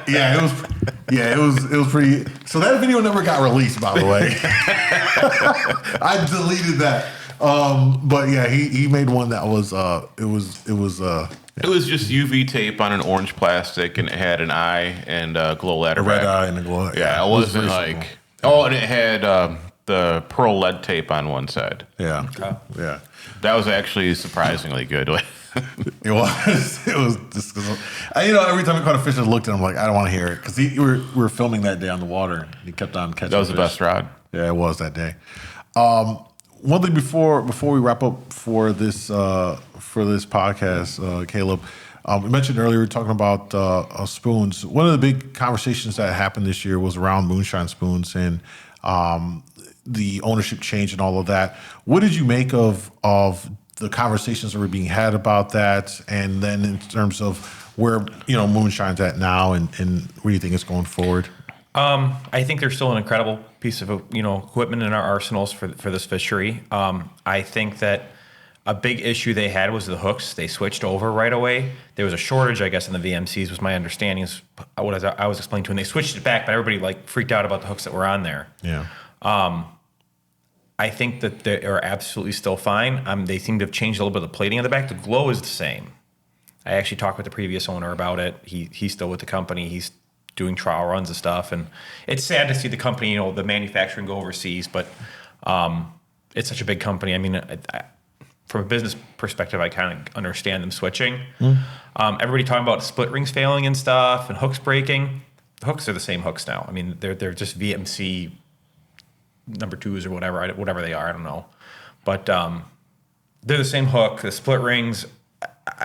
it was pretty. So that video never got released, by the way. I deleted that. But yeah, he made one that was it was just UV tape on an orange plastic, and it had an eye and a glow ladder. A red eye and a glow. Yeah, it wasn't like and it had the pearl lead tape on one side. Yeah, yeah. That was actually surprisingly good. It was just, every time we caught a fish, I looked at him like, I don't want to hear it, because we were filming that day on the water. He kept on catching. That was fish. The best rod. Yeah, it was that day. One thing before we wrap up for this podcast, Caleb, we mentioned earlier, we were talking about spoons. One of the big conversations that happened this year was around Moonshine spoons and the ownership change and all of that. What did you make of the conversations that were being had about that, and then in terms of where Moonshine's at now, and where do you think it's going forward? I think they're still an incredible piece of equipment in our arsenals for this fishery. I think that a big issue they had was the hooks. They switched over right away. There was a shortage, I guess, in the VMCs, was my understanding, is what I was explaining to, and they switched it back, but everybody freaked out about the hooks that were on there. Yeah. I think that they are absolutely still fine. They seem to have changed a little bit of the plating on the back. The glow is the same. I actually talked with the previous owner about it. He's still with the company. He's doing trial runs and stuff. And it's sad to see the company, the manufacturing go overseas, but it's such a big company. I mean, from a business perspective, I kind of understand them switching. Everybody talking about split rings failing and stuff and hooks breaking. The hooks are the same hooks now. I mean, they're just VMC number 2s or whatever they are. I don't know. But they're the same hook. The split rings,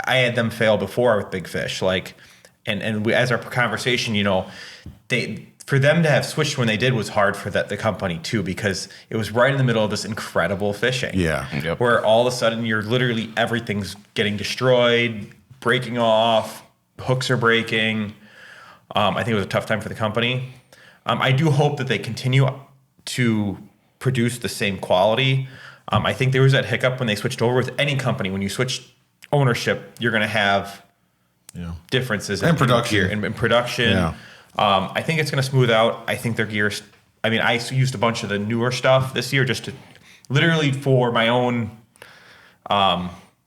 I had them fail before with big fish. As our conversation, for them to have switched when they did was hard for the company too, because it was right in the middle of this incredible fishing. Yeah. Yep. Where all of a sudden everything's getting destroyed, breaking off, hooks are breaking. I think it was a tough time for the company. I do hope that they continue to produce the same quality. I think there was that hiccup when they switched over with any company. When you switch ownership, you're going to have differences in production. In production. Yeah. I think it's going to smooth out. I think their gears. I mean, I used a bunch of the newer stuff this year just to literally for my own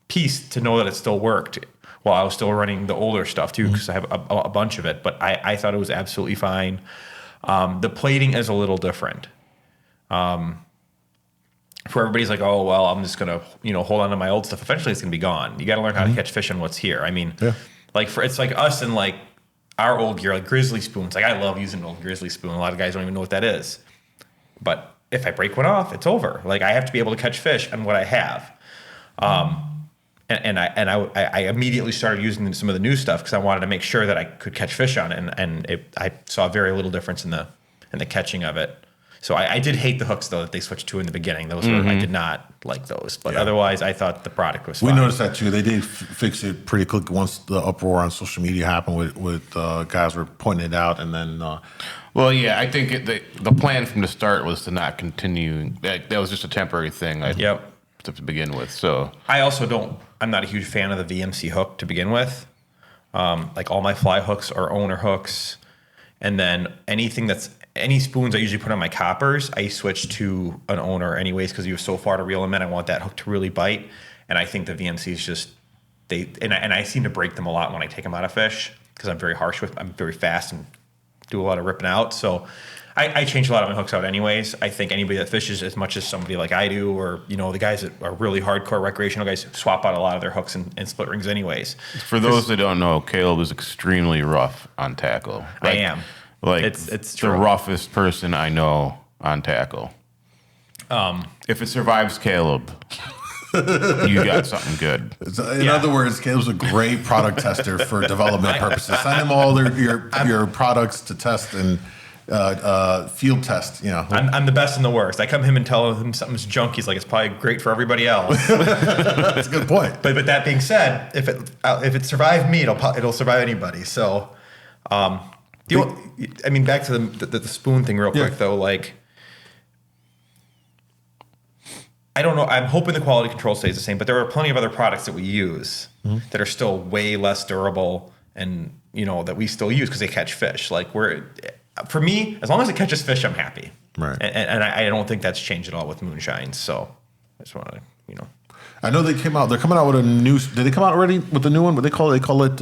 piece to know that it still worked while I was still running the older stuff too, because I have a bunch of it. But I thought it was absolutely fine. The plating is a little different. For everybody's like, oh, well, I'm just going to, hold on to my old stuff. Eventually it's going to be gone. You got to learn how to catch fish on what's here. I mean, it's like us and like our old gear, like grizzly spoons. Like I love using an old grizzly spoon. A lot of guys don't even know what that is. But if I break one off, it's over. Like I have to be able to catch fish on what I have. And I immediately started using some of the new stuff because I wanted to make sure that I could catch fish on it. And I saw very little difference in the catching of it. So I did hate the hooks, though, that they switched to in the beginning. Those were, I did not like those. But otherwise, I thought the product was fine. We noticed that, too. They did fix it pretty quick once the uproar on social media happened with guys were pointing it out. And then... well, yeah, I think the plan from the start was to not continue. That was just a temporary thing to begin with. So I also I'm not a huge fan of the VMC hook to begin with. Like all my fly hooks are owner hooks. And then any spoons I usually put on my coppers, I switch to an owner anyways because you have so far to reel them in. I want that hook to really bite. And I think the VMCs just, and I seem to break them a lot when I take them out of fish because I'm very fast and do a lot of ripping out. So I change a lot of my hooks out anyways. I think anybody that fishes as much as somebody like I do, or, the guys that are really hardcore recreational guys swap out a lot of their hooks and split rings anyways. For those that don't know, Caleb is extremely rough on tackle. I am. Like it's the roughest person I know on tackle. If it survives Caleb, you got something good. In other words, Caleb's a great product tester for development purposes. Send him all your products to test and field test. I'm the best and the worst. I come to him and tell him something's junk. He's like, it's probably great for everybody else. That's a good point. But that being said, if it survived me, it'll survive anybody. So. Back to the spoon thing real quick, though. Like, I don't know. I'm hoping the quality control stays the same, but there are plenty of other products that we use that are still way less durable and, that we still use because they catch fish. Like, for me, as long as it catches fish, I'm happy. Right. And I don't think that's changed at all with Moonshine. So I just want to, I know they came out. They're coming out with a new. Did they come out already with the new one? What they call it? They call it.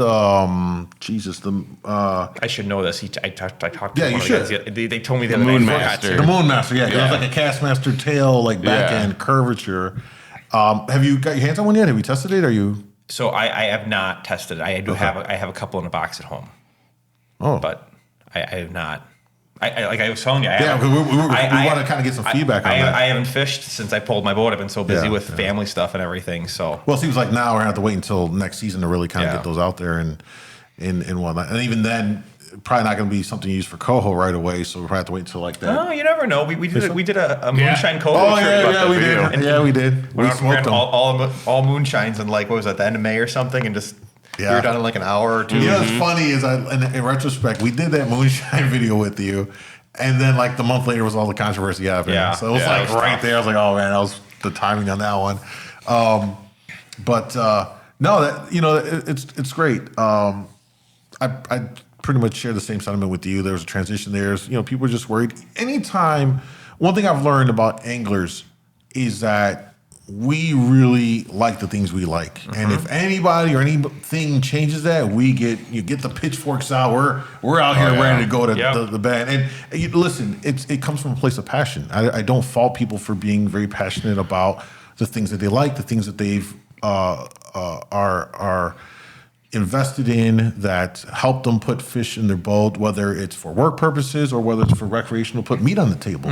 Jesus. I should know this. I talked to one you of should. the guys. They told me the The other day. Moonmaster. The Moonmaster. Yeah. It was like a Castmaster tail, like back end curvature. Have you got your hands on one yet? Have you tested it? Are you? So I have not tested it. I do have. I have a couple in a box at home. Oh. But I have not. Like I was telling you, we want to kind of get some feedback on that. I haven't fished since I pulled my boat. I've been so busy with family stuff and everything. So well, it seems like now we're gonna have to wait until next season to really kind of get those out there and whatnot. And even then, probably not gonna be something used for Coho right away. So we'll probably have to wait until like that. No, you never know. We did a Moonshine Coho. Oh we did. We did. We smoked them. All Moonshines in like what was that, the end of May or something, and just. Yeah. We were done in like an hour or two. You know what's funny is in retrospect, we did that Moonshine video with you, and then like the month later was all the controversy happening. Yeah. So it was like right there. I was like, oh man, that was the timing on that one. No, that it's great. I pretty much share the same sentiment with you. There was a transition there. People are just worried. Anytime, one thing I've learned about anglers is that we really like the things we like, and if anybody or anything changes that, you get the pitchforks out. We're out here ready to go to the band. And listen, it comes from a place of passion. I don't fault people for being very passionate about the things that they like, the things that they've are invested in, that help them put fish in their boat, whether it's for work purposes or whether it's for recreational, put meat on the table.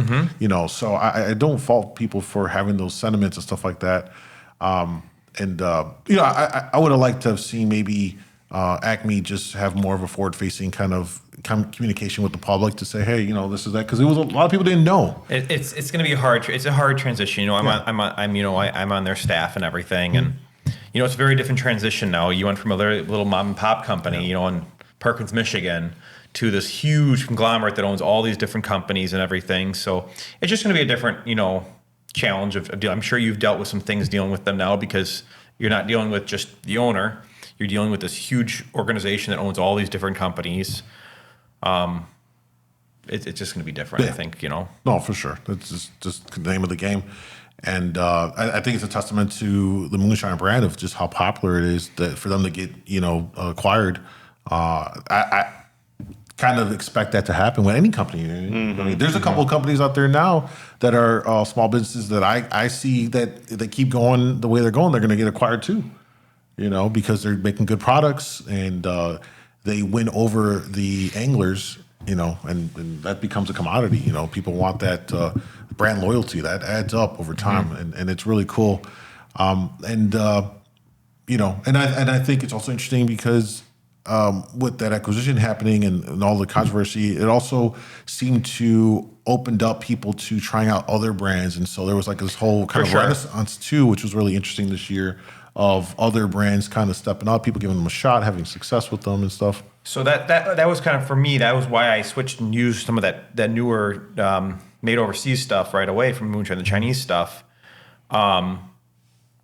So I don't fault people for having those sentiments and stuff like that. I would have liked to have seen maybe Acme just have more of a forward-facing kind of communication with the public to say, hey, this is that, because a lot of people didn't know. It's going to be a hard transition. I'm on their staff and everything, and it's a very different transition now. You went from a little mom and pop company, in Perkins, Michigan, to this huge conglomerate that owns all these different companies and everything. So it's just going to be a different, challenge of deal. I'm sure you've dealt with some things dealing with them now, because you're not dealing with just the owner. You're dealing with this huge organization that owns all these different companies. It's just going to be different, I think, No, for sure. It's just the name of the game. And I think it's a testament to the Moonshine brand of just how popular it is that for them to get, acquired. I kind of expect that to happen with any company. I mean, there's a couple of companies out there now that are small businesses that I see that they keep going the way they're going. They're going to get acquired too, because they're making good products, and they win over the anglers, and that becomes a commodity. People want that brand loyalty that adds up over time, and it's really cool. And I think it's also interesting because with that acquisition happening and all the controversy, it also seemed to opened up people to trying out other brands, and so there was like this whole kind of renaissance too, which was really interesting this year, of other brands kind of stepping up, people giving them a shot, having success with them and stuff. So that was kind of, for me, that was why I switched and used some of that newer made overseas stuff right away from Moonshine, the Chinese stuff.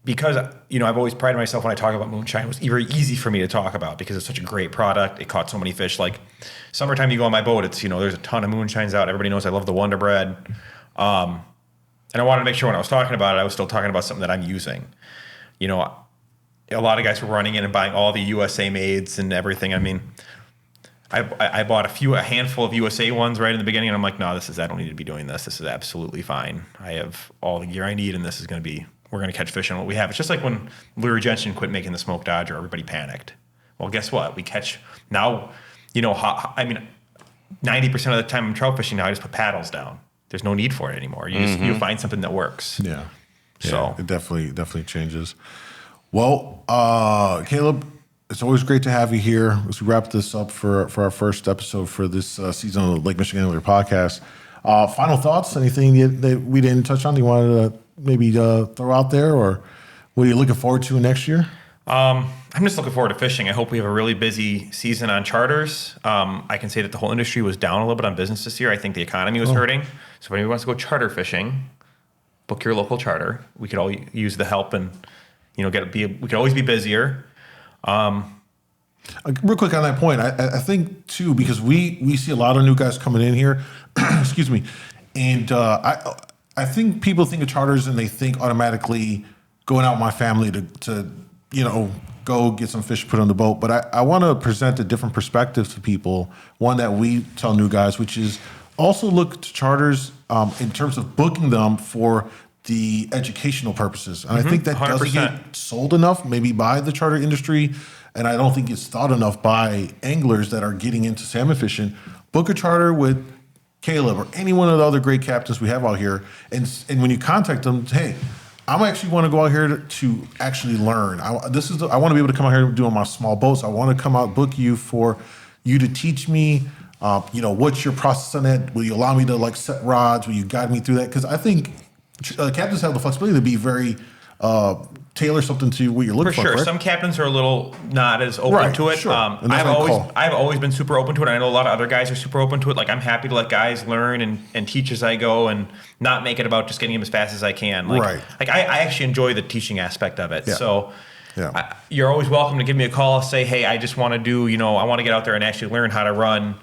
Because, I've always prided myself when I talk about Moonshine. It was very easy for me to talk about because it's such a great product. It caught so many fish. Like summertime, you go on my boat, it's, there's a ton of Moonshines out. Everybody knows I love the Wonder Bread. And I wanted to make sure when I was talking about it, I was still talking about something that I'm using. A lot of guys were running in and buying all the USA mades and everything. I mean, I bought a handful of USA ones right in the beginning, and I'm like, no, I don't need to be doing this. This is absolutely fine. I have all the gear I need, and we're going to catch fish on what we have. It's just like when Lure Gentian quit making the Smoke Dodger, everybody panicked. Well, guess what? We catch now, 90% of the time I'm trout fishing now, I just put paddles down. There's no need for it anymore. You find something that works. Yeah. So it definitely changes. Well, Caleb, it's always great to have you here as we wrap this up for our first episode for this season of the Lake Michigan Angler Podcast. Final thoughts? Anything that we didn't touch on? You wanted to maybe throw out there, or what are you looking forward to next year? I'm just looking forward to fishing. I hope we have a really busy season on charters. I can say that the whole industry was down a little bit on business this year. I think the economy was hurting. So if anybody wants to go charter fishing, book your local charter. We could all use the help, and we could always be busier. Real quick on that point, I think too, because we see a lot of new guys coming in here. Excuse me, and I think people think of charters and they think automatically going out with my family to go get some fish put on the boat. But I want to present a different perspective to people. One that we tell new guys, which is also look to charters in terms of booking them for the educational purposes. And I think that 100%. Doesn't get sold enough, maybe by the charter industry. And I don't think it's thought enough by anglers that are getting into salmon fishing. Book a charter with Caleb or any one of the other great captains we have out here. And when you contact them, hey, I actually want to go out here to actually learn. I want to be able to come out here and do on my small boats. I want to come out, book you for you to teach me, what's your process on that? Will you allow me to set rods? Will you guide me through that? Because I think captains have the flexibility to be very tailor something to what you're looking for. For sure. Right? Some captains are a little not as open to it. Sure. I've always been super open to it. I know a lot of other guys are super open to it. Like, I'm happy to let guys learn and teach as I go and not make it about just getting them as fast as I can. I actually enjoy the teaching aspect of it. Yeah. So you're always welcome to give me a call. Say, hey, I just want to I want to get out there and actually learn how to run.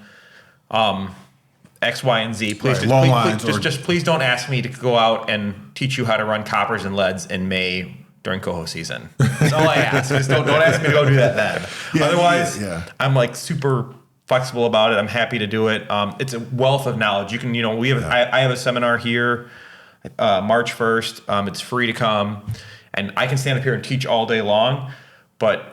X, Y, and Z. Please, Right, long lines please don't ask me to go out and teach you how to run coppers and leads in May during Coho season. That's all I ask. Just don't ask me to go do that then. Otherwise, I'm like super flexible about it. I'm happy to do it. It's a wealth of knowledge. You can, I have a seminar here, March 1st. It's free to come, and I can stand up here and teach all day long. But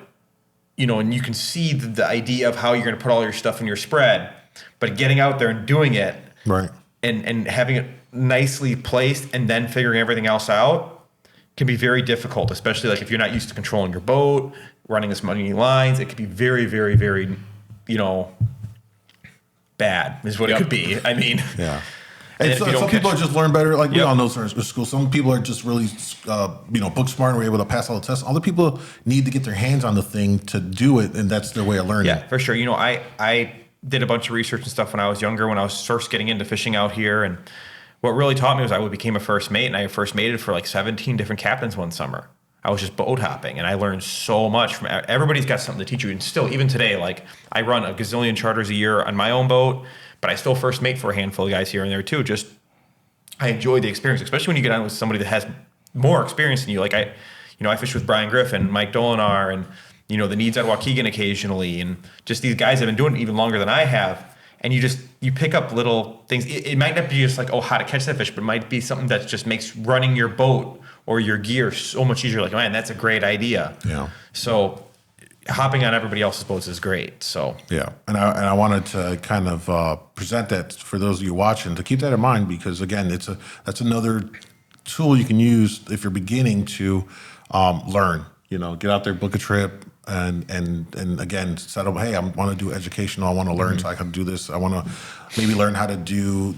and you can see the idea of how you're going to put all your stuff in your spread. But getting out there and doing it, right, and having it nicely placed, and then figuring everything else out can be very difficult. Especially like if you're not used to controlling your boat, running as many lines, it could be very, very, very, bad is what it could be. I mean, yeah. And some people are just learn better. Like we all know in school, some people are just really, book smart and were able to pass all the tests. Other people need to get their hands on the thing to do it, and that's their way of learning. Yeah, for sure. I did a bunch of research and stuff when I was younger, when I was first getting into fishing out here. And what really taught me was I became a first mate, and I first mated for like 17 different captains one summer. I was just boat hopping, and I learned so much from everybody's got something to teach you. And still, even today, like I run a gazillion charters a year on my own boat, but I still first mate for a handful of guys here and there too. Just I enjoy the experience, especially when you get on with somebody that has more experience than you. Like I fish with Brian Griffin, Mike Dolinar, and the Needs out of Waukegan occasionally, and just these guys have been doing it even longer than I have. And you pick up little things. It might not be just like, how to catch that fish, but it might be something that just makes running your boat or your gear so much easier. Like, man, that's a great idea. Yeah. So hopping on everybody else's boats is great. So yeah, and I wanted to kind of present that for those of you watching to keep that in mind, because again, that's another tool you can use if you're beginning to learn. Get out there, book a trip, and again set up. Hey, I want to do educational. I want to learn, so I can do this. I want to maybe learn how to do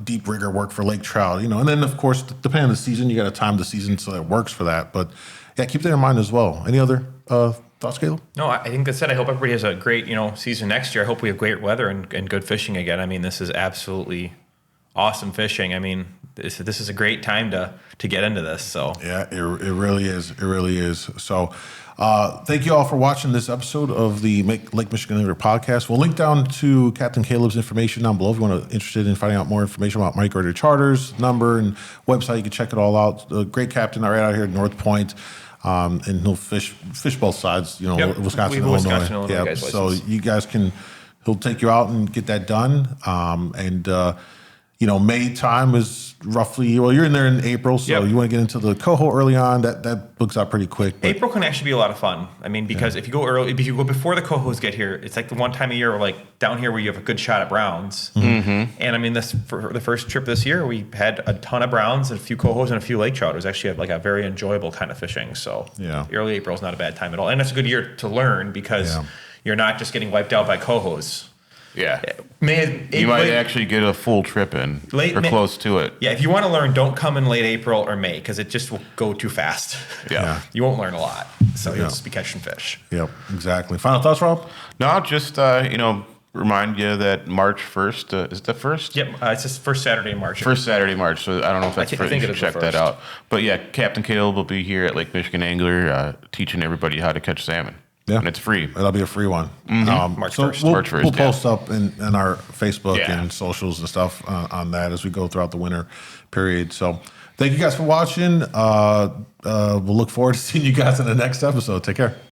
deep rigger work for lake trout. And then of course, depending on the season, you got to time the season so that it works for that. But yeah, keep that in mind as well. Any other thoughts, Caleb? No, I think that's it. I hope everybody has a great, season next year. I hope we have great weather and good fishing again. I mean, this is absolutely awesome fishing. I mean, this is a great time to get into this. So yeah, it really is. It really is. So thank you all for watching this episode of the Lake Michigan Angler podcast. We'll link down to Captain Caleb's information down below if you want to interested in finding out more information about migratory charters, number, and website. You can check it all out. Great captain right out here at North Point. And he'll fish both sides, Wisconsin and Illinois. Yeah, so you guys he'll take you out and get that done. May time is roughly, you're in there in April, so you want to get into the Coho early on. That books out pretty quick. But April can actually be a lot of fun. I mean, because if you go early, if you go before the Cohos get here, it's like the one time a year, like down here where you have a good shot at browns. Mm-hmm. And I mean, for the first trip this year, we had a ton of browns and a few Cohos and a few lake trout. It was actually like a very enjoyable kind of fishing. So early April is not a bad time at all. And it's a good year to learn because you're not just getting wiped out by Cohos. Yeah. You might actually get a full trip in or close to it. Yeah, if you want to learn, don't come in late April or May because it just will go too fast. Yeah. You won't learn a lot. So you'll just be catching fish. Yep, exactly. Final thoughts, Rob? No, just, remind you that March 1st, is it the 1st? Yep, it's just first Saturday in March. First Saturday in March, so I don't know if that's first. You should check that out. But yeah, Captain Caleb will be here at Lake Michigan Angler teaching everybody how to catch salmon. Yeah, and it's free. It'll be a free one. Mm-hmm. March 1st. March 1st. We'll post up in our Facebook and socials and stuff on that as we go throughout the winter period. So thank you guys for watching. We'll look forward to seeing you guys in the next episode. Take care.